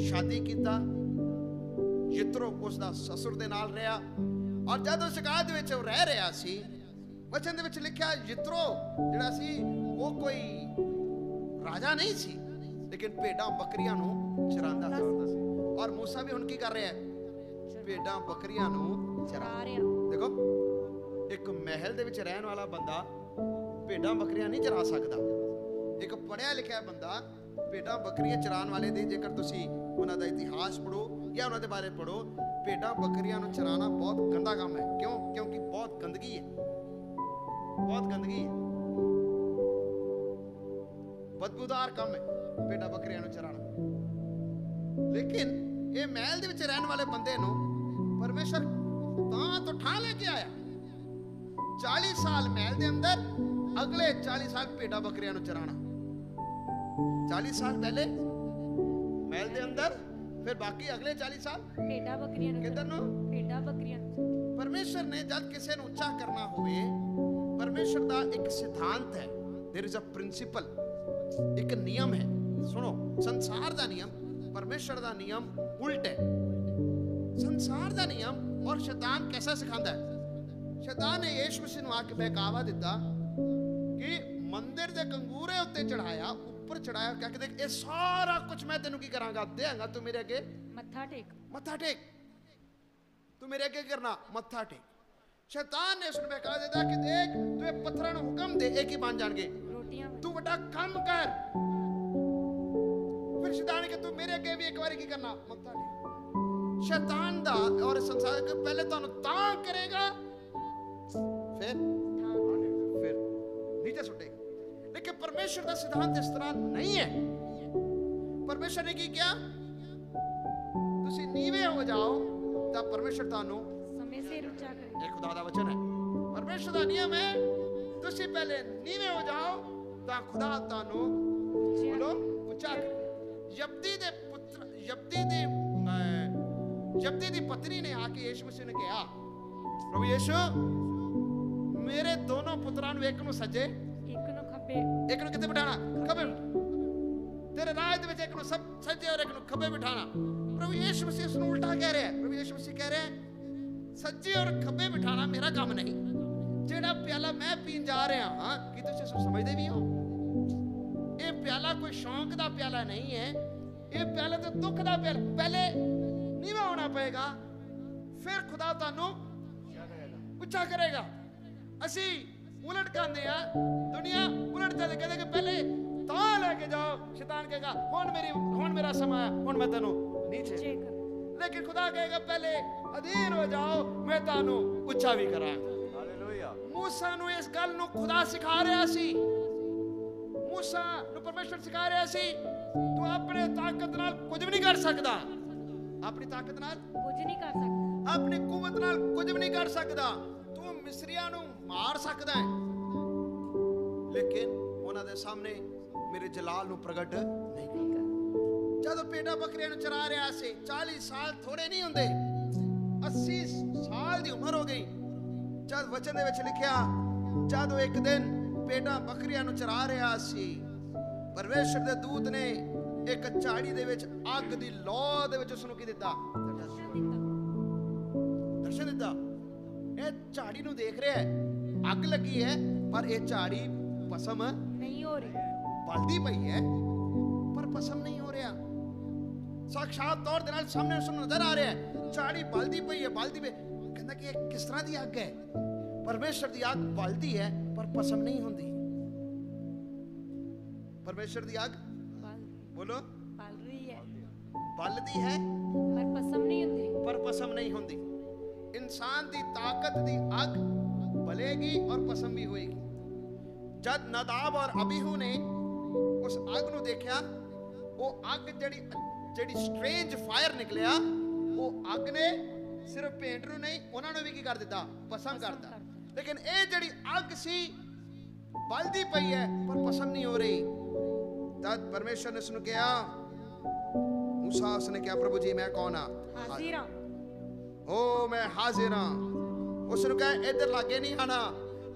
शादी कीता, यित्रो उसदा ससुर दे नाल रहा। और जद उस जगह दे विच रह रहा सी, वचन दे विच लिखिया यित्रो जिहड़ा सी वो कोई राजा नहीं सी, लेकिन भेडां बकरियां नूं चरांदा सी। और मूसा भी हुण की कर रहा है, भेडां बकरियां नूं चरा रहा। देखो एक महल दे विच रहन वाला बंदा भेडां बकरियां नहीं चरा सकदा। एक पढ़िया लिखिया बंदा भेडां बकरियां चरान वाले दी जेकर तुसी उन्हां दा इतिहास पढ़ो या उन्हां दे बारे पढ़ो, भेडां बकरियां नूं चराना बहुत गंदा काम है। क्यों? क्योंकि बहुत गंदगी है, बहुत गंदगी है, बदबूदार काम है भेडां बकरियां नूं चराना। लेकिन ये महल दे विच रहन वाले बंदे नूं परमेश्वर तो ठां लेके आया। 40 साल महल दे अंदर, अगले 40 साल भेड़ा बकरियां नूं चराना। 40 साल पहले महल दे अंदर, फिर बाकी अगले 40 साल भेड़ा बकरियां नूं किधर नूं, भेड़ा बकरियां नूं। परमेश्वर ने जब किसी नूं उच्चा करना होवे, परमेश्वर दा एक सिद्धांत है, देयर इज अ प्रिंसिपल, एक नियम है। सुनो, संसार दा नियम परमेश्वर दा नियम उल्ट है। संसार दा नियम और शैतान कैसा सिखांदा है? शैतान ने यीशु मसीह नूं आके बहकावा दिता कि मंदिर दे कंगूरे उत्ते चढ़ाया, ऊपर चढ़ाया, क्या कहते ये सारा कुछ मैं तेनों की करांगा, देंगा तू मेरे अगे मत्था टेक। मत्था टेक, तू मेरे अगे करना मत्था टेक। शैतान ने उसने बहकावा दिता कि देख तू ये पत्थरां नूं हुक्म दे, एक ही बन जाणगे, रोटियां तू बड़ा काम कर। फिर शैतान ने कहा तू मेरे अगे भी एक बार की करना मत्था टेक। शैतान दा और संसार के पहले तुहानू तां करेगा, फिर नीचे सुटेगा। लेकिन परमेश्वर का सिद्धांत इस तरह नहीं है। परमेश्वर ने की क्या? तुसी नीवे हो जाओ तब परमेश्वर तानू समय से ऊंचा करे। ये खुदा दा वचन है। परमेश्वर का नियम है तुसी पहले नीवे हो जाओ ता खुदा तानू बोलो ऊंचा करे। यब्दी दी पत्नी ने आके यीशु मसीह ने कहा, प्रभु यीशु मेरे दोनों पुत्रां नूं एक नूं सज्जे एक नु खब्बे, एक नूं कित्थे बिठाना? खब्बे। तेरे राज दे विच एक नूं सब सज्जे और एक नूं खब्बे बिठाना। प्रभु यीशु मसीह उसनूं उल्टा कह रहा है। प्रभु यीशु मसीह कह रहे हैं सज्जे और खब्बे बिठाना मेरा काम नहीं। जेड़ा प्याला मैं पीन जा रहा हां, कि तुसीं इस समझदे भी हो? ये प्याला कोई शौक दा प्याला नहीं है, ये प्याला तो दुख दा प्याला। पहले नीवा होना पड़ेगा, फिर खुदा तानू ऊंचा करेगा। असी उलट कहते हैं, दुनिया उलट जाते, कहते कि पहले तां लेके जाओ, शैतान कहेगा हुण मेरा समय है, हुण मैं तेनू नीचे। लेकिन खुदा कहेगा पहले अधीन हो जाओ, मैं तानू ऊंचा भी करांगा। हालेलुया। मूसा नू इस गल नू खुदा सिखा रहा सी। मूसा नू परमेश्वर सिखा रहा सी तू अपने ताकत नाल कुछ भी नहीं कर सकदा, अपनी ताकत नाल कुछ नहीं कर सकता, अपनी कुवत नाल कुछ भी नहीं कर सकदा। तू मिस्रियां नू मार सकदा है, लेकिन उन्हां दे सामने मेरे जलाल नू प्रगट नहीं करदा। जद पेटा बकरियां नू चरा रहा सी, 40 साल थोड़े नहीं हुंदे, 80 साल दी उम्र हो गई। जद वचन दे विच लिखिया जद एक दिन पेटा बकरियां नू चरा रहा सी, परमेश्वर दे दूत ने एक झाड़ी दे विच अग दी लौ दे विच उसनू की दिता? दर्शन दिता। ये झाड़ी नू देख रहा है, अग लगी है पर ये झाड़ी पसम नहीं हो रही, बलदी पई है पर पसम नहीं हो रहा। साक्षात तौर दे नाल सामने उसनू नजर आ रहा है, झाड़ी बलदी पई है, बलदी पे। कहंदा कि ये किस तरह दी अग है? परमेश्वर दी अग बलदी है पर पसम नहीं हुंदी। परमेश्वर दी अग बोलो बल रही है बलदी है पर पसम नहीं होती, पर पसम नहीं हुंदी। इंसान दी ताकत दी अग बलेगी और पसम भी होएगी। जद नदाब और अबीहू ने उस अग नू देखा, वो अग जड़ी स्ट्रेंज फायर निकलिया, वो अग ने सिर्फ पेंट नू नहीं उन्होंने भी की कर दिता? पसम करता। लेकिन ये जड़ी अग सी बलदी पई है पर पसम नहीं हो रही। तद परमेश्वर ने उसने कहा, मूसा उसने कहा प्रभु जी मैं कौन हाँ? हाजिरा ओ मैं हाजिर हाँ। उसने कहा इधर लागे नहीं आना,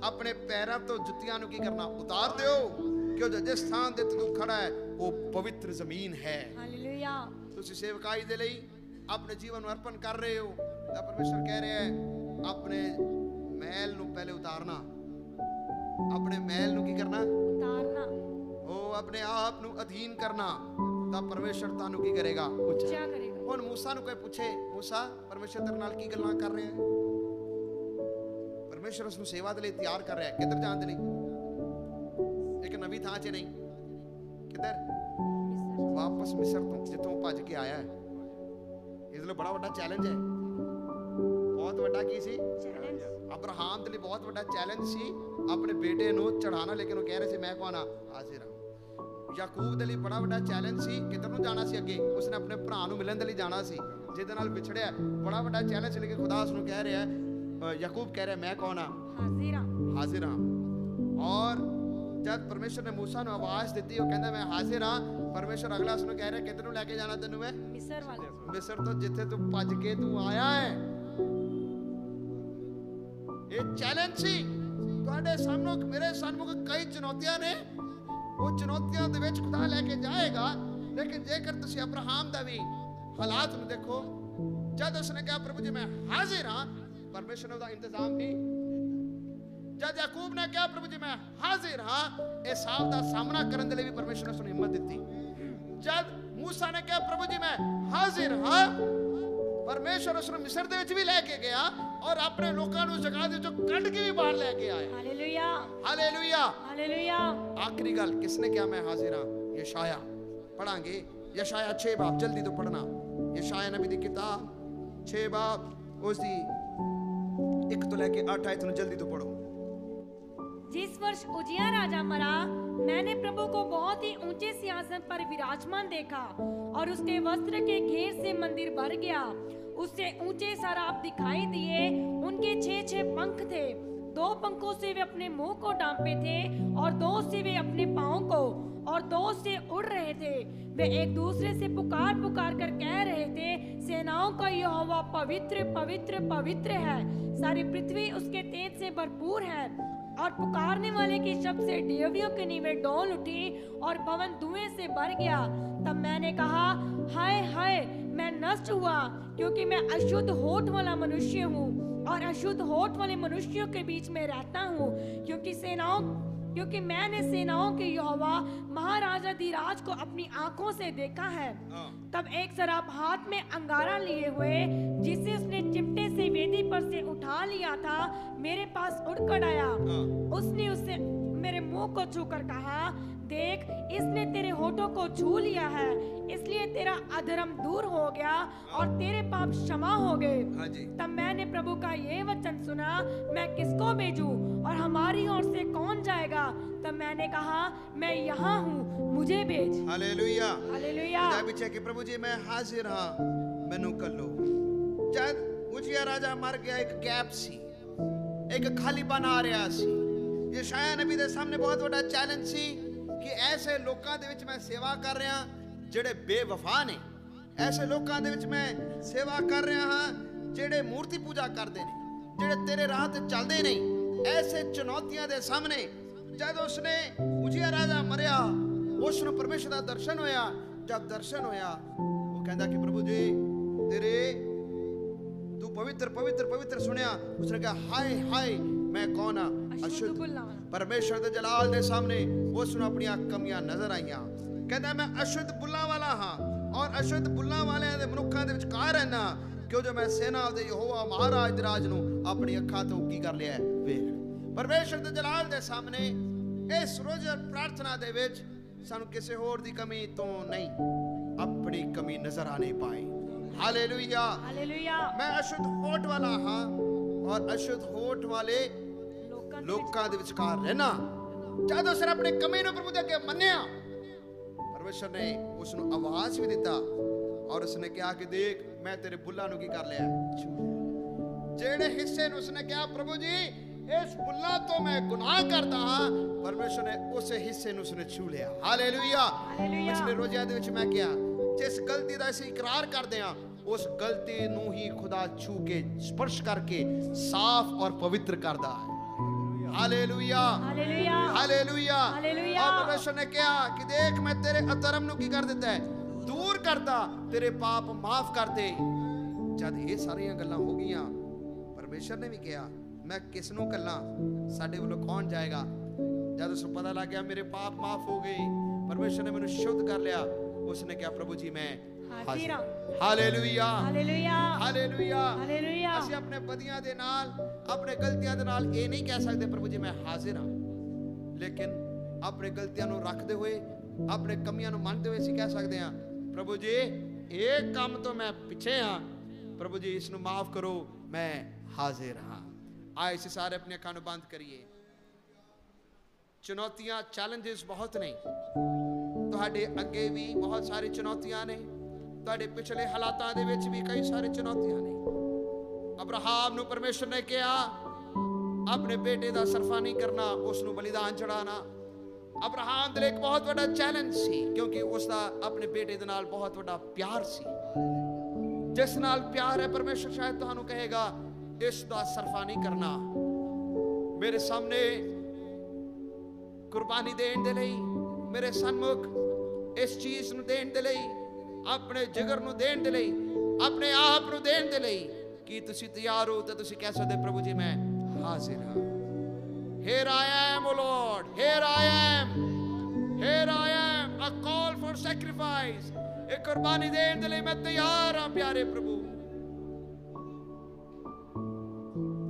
अपने पैरों तो जुत्तियां नू की करना उतार दो, क्यों जिस स्थान ते तू खड़ा है वो पवित्र जमीन है। हालेलुया। तुसी सेवकाई दे लई अपने जीवन नू अर्पण कर रहे हो, तो परमेश्वर कह रहा है अपने मैल नू पहले उतारना, अपने मैल नू की करना? उतारना, ओ अपने आप नू अधीन करना, तब परमेश्वर तानू की करेगा? ऊंचा करेगा। हुण मूसा नू कोई पूछे, मूसा परमेश्वर तेरे नाल की गल्लां कर रहे हैं? परमेश्वर उसनू सेवा दे लई तैयार कर रहा है, किधर जाण दे लई? एक नवी थां च नहीं, किधर? वापस मिस्र तो जिथों भज के आया है। इस लिए बड़ा बड़ा चैलेंज है, बहुत बड़ा की सी चैलेंज। अब्राहम के लिए बहुत बड़ा चैलेंज सी अपने बेटे नू चढ़ाना, लेकिन वो कह रहे थे मैं कौन हाँ? हाजिर हाँ। याकूब के लिए बड़ा बड़ा चैलेंज सी, किधर नू जाना सी अगे? उसने अपने भरा नू मिलन दे लई जाना सी, जिहदे नाल विछड़िया, बड़ा बड़ा चैलेंज सी। लेकिन खुदा उसनू कह रहा है, याकूब कह रहा है मैं कौन हाँ? हाजिरा हाजिर हाँ। और जब परमेश्वर ने मूसा नू आवाज दी, वो कहता मैं हाजिर हाँ। परमेश्वर अगला उसनू कह रहा है किधर नू लेके जाना तेनू? मैं मिस्र वाले, मिस्र तो जिथे तू भज के तू आया है। ये चैलेंज सी तुहाडे सामने, मेरे सामने कई चुनौतियां ने, ਉਹ ਚੁਣੌਤੀਆਂ ਦੇ ਵਿੱਚ ਖੁਦਾ ਲੈ ਕੇ ਜਾਏਗਾ। ਲੇਕਿਨ ਜੇਕਰ ਤੁਸੀਂ ਅਬਰਾਹਮ ਦਾ ਵੀ ਹਾਲਾਤ ਨੂੰ ਦੇਖੋ, ਜਦ ਉਸਨੇ ਕਿਹਾ ਪ੍ਰਭੂ ਜੀ ਮੈਂ ਹਾਜ਼ਰ ਹਾਂ, ਪਰਮੇਸ਼ਰ ਨੇ ਉਹਦਾ ਇੰਤਜ਼ਾਮ ਵੀ। ਜਦ ਯਾਕੂਬ ਨੇ ਕਿਹਾ ਪ੍ਰਭੂ ਜੀ ਮੈਂ ਹਾਜ਼ਰ ਹਾਂ, ਏਸਾਵ ਦਾ ਸਾਹਮਣਾ ਕਰਨ ਦੇ ਲਈ ਵੀ ਪਰਮੇਸ਼ਰ ਨੇ ਉਸਨੂੰ ਹਿੰਮਤ ਦਿੱਤੀ। ਜਦ मूसा ने कहा प्रभु जी मैं हाजिर हाँ, परमेश्वर उसने मिस्र दे विच भी लेके गया और अपने लोगों को जगह दे चों कढ के भी बाहर लेके आया। Hallelujah hallelujah hallelujah. आखिरी गल किसने कहा मैं हाजिर हाँ? यशाया पढ़ांगे, यशाया 6 बाब, जल्दी तो पढ़ना। यशाया नबी दी किताब 6 बाब उसदी 1 तो लेके 8 आयत नूं जल्दी तो पढ़ो। जिस वर्ष उजिया राजा मरा, मैंने प्रभु को बहुत ही ऊंचे सिंहासन पर विराजमान देखा और उसके वस्त्र के घेर से मंदिर भर गया। उससे ऊंचे सराब दिखाई दिए, उनके 6 पंख थे। 2 पंखों से वे अपने मुंह को ढांपे थे और 2 से वे अपने पाँव को, और 2 से उड़ रहे थे। वे एक दूसरे से पुकार पुकार कर कह रहे थे, सेनाओं का यहोवा पवित्र पवित्र पवित्र है, सारी पृथ्वी उसके तेज से भरपूर है। और पुकारने वाले के शब्द से डेवियों के नींवें डोल उठी और भवन धुएं से भर गया। तब मैंने कहा, हाय हाय, मैं नष्ट हुआ, क्योंकि मैं अशुद्ध होठ वाला मनुष्य हूँ और अशुद्ध होठ वाले मनुष्यों के बीच में रहता हूँ, क्योंकि मैंने सेनाओं के यहोवा महाराजा धीराज को अपनी आंखों से देखा है। तब एक सराप हाथ में अंगारा लिए हुए, जिसे उसने चिमटे से वेदी पर से उठा लिया था, मेरे पास उड़कर आया। उसने उससे मेरे मुंह को छूकर कहा, देख, इसने तेरे होठों को छू लिया है, इसलिए तेरा अधर्म दूर हो गया और तेरे पाप क्षमा हो गए। तब मैंने प्रभु का ये वचन सुना, मैं किसको भेजूं और हमारी ओर से कौन जाएगा? तब मैंने कहा, मैं यहाँ हूँ, मुझे भेज। Hallelujah hallelujah. पीछे कि प्रभु जी मैं हाजिर हाँ, मैनू कल्लो। जद उजिया राजा मर गया, एक गैप सी, एक खालीपन आ रहा सी। यशाया नबी दे सामने बहुत बड़ा चैलेंज सी कि ऐसे लोकां दे विच मैं सेवा कर रहा ਜਿਹੜੇ ਬੇਵਫਾ ਨੇ, ਐਸੇ ਲੋਕਾਂ ਦੇ ਵਿੱਚ ਮੈਂ ਸੇਵਾ ਕਰ ਰਿਹਾ ਹਾਂ ਜਿਹੜੇ ਮੂਰਤੀ ਪੂਜਾ ਕਰਦੇ ਨੇ, ਜਿਹੜੇ ਤੇਰੇ ਰਾਹ ਤੇ ਚੱਲਦੇ ਨਹੀਂ। ਐਸੇ ਚੁਣੌਤੀਆਂ ਦੇ ਸਾਹਮਣੇ ਜਦ ਉਸਨੇ ਉਜੀਆ ਰਾਜਾ ਮਰਿਆ, ਉਸ ਨੂੰ ਪਰਮੇਸ਼ਰ ਦਾ ਦਰਸ਼ਨ ਹੋਇਆ। ਜਦ ਦਰਸ਼ਨ ਹੋਇਆ, ਉਹ ਕਹਿੰਦਾ ਕਿ ਪ੍ਰਭੂ ਜੀ ਤੇਰੇ ਤੂੰ ਪਵਿੱਤਰ ਪਵਿੱਤਰ ਪਵਿੱਤਰ ਸੁਣਿਆ। ਉਸਨੇ ਕਿਹਾ, ਹਾਏ ਹਾਏ ਮੈਂ ਕੌਣ ਆ? ਅਸ਼ੁੱਧ। ਪਰਮੇਸ਼ਰ ਦੇ ਜਲਾਲ ਦੇ ਸਾਹਮਣੇ ਉਸ ਨੂੰ ਆਪਣੀਆਂ ਕਮੀਆਂ ਨਜ਼ਰ ਆਈਆਂ। ਕਹਿੰਦਾ ਮੈਂ ਅਸ਼ੁੱਧ ਬੁੱਲਾਂ ਵਾਲਾ ਹਾਂ ਔਰ ਅਸ਼ੁੱਧ ਬੁੱਲਾਂ ਵਾਲਿਆਂ ਦੇ ਮਨੁੱਖਾਂ ਦੇ ਵਿਚਕਾਰ ਰਹਿਣਾ, ਕਿਉਂ ਜੋ ਮੈਂ ਸੈਨਾ ਦੇ ਯਹੋਵਾ ਮਹਾਰਾਜ ਦੇ ਰਾਜ ਨੂੰ ਆਪਣੀ ਅੱਖਾਂ ਤੋਂ ਕੀ ਕਰ ਲਿਆ ਵੇਖ। ਪਰਮੇਸ਼ਰ ਦੇ ਜਲਾਲ ਦੇ ਸਾਹਮਣੇ ਇਸ ਰੋਜ਼ ਪ੍ਰਾਰਥਨਾ ਦੇ ਵਿੱਚ ਸਾਨੂੰ ਕਿਸੇ ਹੋਰ ਦੀ ਕਮੀ ਤੋਂ ਨਹੀਂ, ਆਪਣੀ ਕਮੀ ਨਜ਼ਰ ਆਣੇ ਪਾਏ। Hallelujah hallelujah. ਮੈਂ ਅਸ਼ੁੱਧ ਹੋਠ ਵਾਲਾ ਹਾਂ ਔਰ ਅਸ਼ੁੱਧ ਹੋਠ ਵਾਲੇ ਲੋਕਾਂ ਦੇ ਵਿਚਕਾਰ ਰਹਿਣਾ। ਜਦ ਉਸਨੇ ਆਪਣੀ ਕਮੀ ਨੂੰ ਪ੍ਰਭੂ ਦੇ ਅੱਗੇ ਮੰਨਿਆ, परमेश्वर ने उसनु आवाज भी दिता और उसने कहा कि देख मैं तेरे बुल्ला नु की कर लिया, जेड़े हिस्से नु उसने कहा प्रभु जी इस बुल्ला तो मैं गुनाह करता हां, परमेश्वर ने उस हिस्से नु उसने छू लिया। हालेलुया। पिछले रोज़े दे विच मैं कहा जिस गलती दा असीं इकरार करदे हां, उस गलती नु ही खुदा छू के स्पर्श करके साफ और पवित्र करदा है। Hallelujah hallelujah hallelujah hallelujah. और परमेश्वर ने कहा कि देख मैं तेरे अधर्म नु की कर देता है, दूर करता, तेरे पाप माफ कर दे। जद ये सारियां गल्लां हो गईयां, परमेश्वर ने भी कहा मैं किस नू कल्ला, साडे वल्लों कौन जाएगा? जद उसको पता लग गया मेरे पाप माफ हो गए, परमेश्वर ने मैनू शुद्ध कर लिया, उसने कहा प्रभु जी मैं हाजिर हां। Hallelujah hallelujah hallelujah. हालेलुया। ਅਸੀਂ ਆਪਣੇ ਬਦੀਆਂ ਦੇ ਨਾਲ, ਆਪਣੇ ਗਲਤੀਆਂ ਦੇ ਨਾਲ ਇਹ ਨਹੀਂ ਕਹਿ ਸਕਦੇ ਪ੍ਰਭੂ ਜੀ ਮੈਂ ਹਾਜ਼ਰ ਹਾਂ, ਲੇਕਿਨ ਆਪਣੇ ਗਲਤੀਆਂ ਨੂੰ ਰੱਖਦੇ ਹੋਏ, ਆਪਣੇ ਕਮੀਆਂ ਨੂੰ ਮੰਨਦੇ ਹੋਏ ਅਸੀਂ ਕਹਿ ਸਕਦੇ ਹਾਂ ਪ੍ਰਭੂ ਜੀ ਇਹ ਕੰਮ ਤੋਂ ਮੈਂ ਪਿੱਛੇ ਹਾਂ, ਪ੍ਰਭੂ ਜੀ ਇਸ ਨੂੰ ਮਾਫ ਕਰੋ, ਮੈਂ ਹਾਜ਼ਰ ਹਾਂ। ਆਏ ਅਸੀਂ ਸਾਰੇ ਆਪਣੀ ਅੱਖਾਂ ਨੂੰ ਬੰਦ ਕਰੀਏ। ਚੁਣੌਤੀਆਂ, ਚੈਲੰਜਸ ਬਹੁਤ ਨੇ, ਤੁਹਾਡੇ ਅੱਗੇ ਵੀ ਬਹੁਤ ਸਾਰੀ ਚੁਣੌਤੀਆਂ ਨੇ, ਤੁਹਾਡੇ ਪਿਛਲੇ ਹਾਲਾਤਾਂ ਦੇ ਵਿੱਚ ਵੀ ਕਈ ਸਾਰੇ ਚੁਣੌਤੀਆਂ ਨੇ। ਅਬਰਾਹਮ ਨੂੰ ਪਰਮੇਸ਼ਰ ਨੇ ਕਿਹਾ ਆਪਣੇ ਬੇਟੇ ਦਾ ਸਰਫਾ ਨਹੀਂ ਕਰਨਾ, ਉਸ ਨੂੰ ਬਲੀਦਾਨ ਚੜਾਣਾ। ਅਬਰਾਹਮ ਦੇ ਲਈ ਇੱਕ ਬਹੁਤ ਵੱਡਾ ਚੈਲੰਜ ਸੀ, ਕਿਉਂਕਿ ਉਸ ਦਾ ਆਪਣੇ ਬੇਟੇ ਦੇ ਨਾਲ ਬਹੁਤ ਵੱਡਾ ਪਿਆਰ ਸੀ। ਜਿਸ ਨਾਲ ਪਿਆਰ ਹੈ, ਪਰਮੇਸ਼ਰ ਸ਼ਾਇਦ ਤੁਹਾਨੂੰ ਕਹੇਗਾ ਇਸ ਦਾ ਸਰਫਾ ਨਹੀਂ ਕਰਨਾ। ਮੇਰੇ ਸਾਹਮਣੇ ਕੁਰਬਾਨੀ ਦੇਣ ਦੇ ਲਈ मेरे सन्मुख इस चीज ਨੂੰ ਦੇਣ ਦੇ ਲਈ, ਆਪਣੇ ਜਿਗਰ ਨੂੰ ਦੇਣ ਦੇ ਲਈ, ਆਪਣੇ ਆਪ ਨੂੰ ਦੇਣ ਦੇ ਲਈ ਕੀ ਤੁਸੀਂ ਤਿਆਰ ਹੋ? ਤਾਂ ਤੁਸੀਂ ਕਹਿ ਸਕਦੇ ਪ੍ਰਭੂ ਜੀ ਮੈਂ ਹਾਜ਼ਰ ਹਾਂ। Here I am, O Lord, here I am, here I am, a call for sacrifice, एक कुर्बानी देने के लिए मैं तैयार हाँ प्यारे प्रभु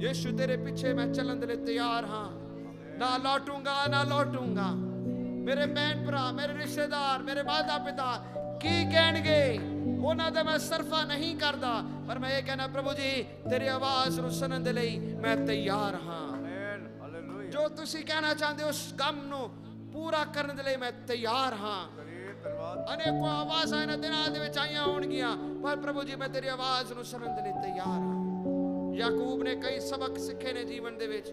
यीशु, तेरे पीछे मैं चलन के लिए तैयार हाँ, ना लौटूंगा ना लौटूंगा। मेरे बहन भरा, मेरे रिश्तेदार, मेरे माता पिता की कहणगे उन्हां दा मैं सरफा नहीं करता, पर मैं ये कहना प्रभु जी तेरी आवाज नूं सुनन दे लई मैं तैयार हाँ। जो तुसी कहना चाहते हो उस गम नूं पूरा करने दे लई मैं तैयार हाँ। अनेकों आवाज़ां इन्हां दिनां दे विच आईयां होणगीਆਂ, पर प्रभु जी मैं तेरी आवाज़ नूं सुनन दे लई तैयार हाँ। याकूब ने कई सबक सीखे ने जीवन दे विच,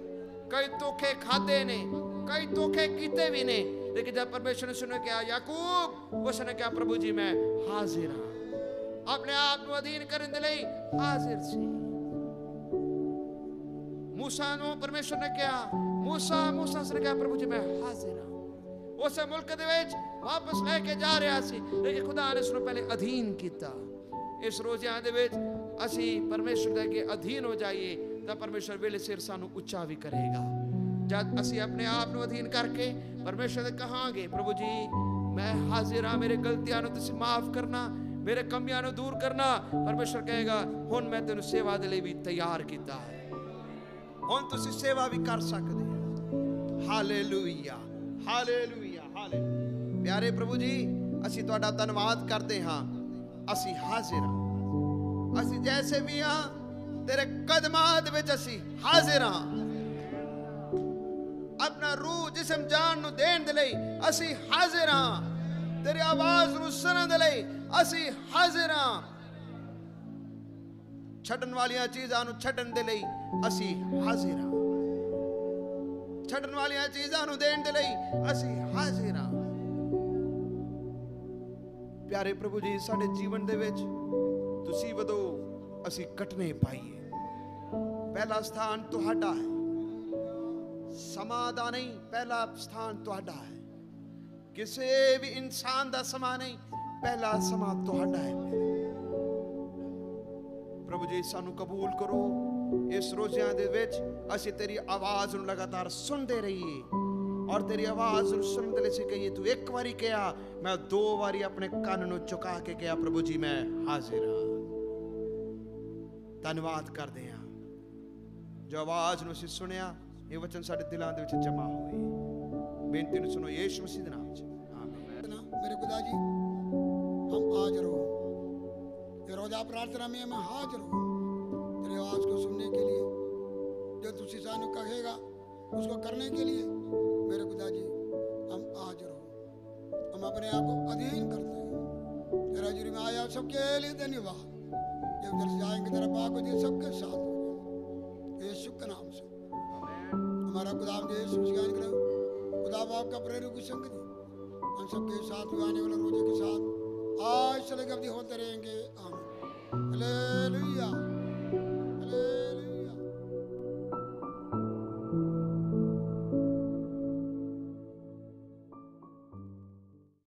कई धोखे खाधे ने, कई धोखे कीते भी ने, लेकिन जब परमेश्वर ने सुने क्या याकूब, उसने क्या प्रभु जी मैं हाजिर हाँ, अपने आप को अधीन करने दे लई हाजिर सी। मूसा नु परमेश्वर ने क्या, मूसा ने क्या प्रभु जी मैं हाजिर हाँ। उस मुल्क दे विच वापस लेके जा रहा सी, लेकिन खुदा ने उसनु पहले अधीन किया। इस रोज़िਆਂ ਦੇ ਵਿੱਚ ਅਸੀਂ परमेश्वर ਦੇ ਅੱਗੇ अधीन हो जाइए ਤਾਂ परमेश्वर ਵੇਲੇ ਸਿਰ ਸਾਨੂੰ ਉੱਚਾ ਵੀ ਕਰੇਗਾ। जब ਅਸੀਂ अपने आप ਨੂੰ अधीन करके परमेश्वर ਦੇ ਕਹਾਂਗੇ प्रभु जी मैं हाजिर हाँ, मेरे गलतियां ਨੂੰ ਤੁਸੀਂ माफ करना, मेरे कमियां ਨੂੰ दूर करना। परमेश्वर कहेगा ਹੁਣ मैं ਤੈਨੂੰ सेवा ਦੇ ਲਈ ਵੀ ਤਿਆਰ ਕੀਤਾ है, ਹੁਣ ਤੁਸੀਂ सेवा भी कर सकते हो। Hallelujah hallelujah hallelujah. प्यारे प्रभु जी ਅਸੀਂ ਤੁਹਾਡਾ ਧੰਨਵਾਦ ਕਰਦੇ ਹਾਂ, ਅਸੀਂ ਹਾਜ਼ਰ ਹਾਂ, ਅਸੀਂ जैसे भी हाँ तेरे कदमां दे विच ਅਸੀਂ हाजिर हाँ। अपना रूह जिस्म जान ਨੂੰ ਦੇਣ ਦੇ ਲਈ ਅਸੀਂ ਹਾਜ਼ਰ ਹਾਂ, तेरी आवाज ਨੂੰ ਸੁਣਨ ਦੇ ਲਈ ਅਸੀਂ ਹਾਜ਼ਰ ਹਾਂ। ਛੱਡਣ ਵਾਲੀਆਂ ਚੀਜ਼ਾਂ ਨੂੰ ਛੱਡਣ ਦੇ ਲਈ ਅਸੀਂ ਹਾਜ਼ਰ ਹਾਂ, ਛੱਡਣ ਵਾਲੀਆਂ ਚੀਜ਼ਾਂ ਨੂੰ ਦੇਣ ਦੇ ਲਈ ਅਸੀਂ ਹਾਜ਼ਰ ਹਾਂ। प्यारे प्रभु जी साडे जीवन दे विच तुसी वधो असी कटने पाइए। पहला स्थान तुहाडा है, समा दा नहीं, पहला स्थान तुहाडा है, किसी भी इंसान दा समा नहीं, पहला समा तुहाडा है। प्रभु जी सानू कबूल करो, इस रोज़िਆਂ दे विच असी तेरी आवाज़ नूं लगातार सुनते रहिए और तेरी आवाज़ सुनने के लिए कहिए तू एक बारी कहा, मैं दो बारी अपने कान नूं झुका के कहा प्रभु जी मैं हाजिर हाँ। धन्यवाद करते हैं जो आवाज़ नूं असीं सुनिया, ये वचन साडे दिलां दे विच जमा होए। बेनती नूं सुनो यीशु मसीह दे नाम च आमीन। मेरे खुदा जी हम हाजिर हो, ये रोज़ा प्रार्थना में मैं हाजिर हूँ तेरी आवाज़ को सुनने के लिए, जो तुसी सानू कहेगा उसको करने के लिए। मेरे खुदा जी हम हाजिर हो, हम अपने आप को अधीन करते हैं तेरा जुर्म में आया सबके लिए धन्यवाद। जब उधर से जाएंगे तेरा पाक जी सबके साथ हो यीशु के नाम से। हमारा खुदा यीशु करो खुदा बाप का प्रेरक की संगति हम सबके साथ आने वाले रोजे के साथ आज चले अवधि होते रहेंगे। आमीन।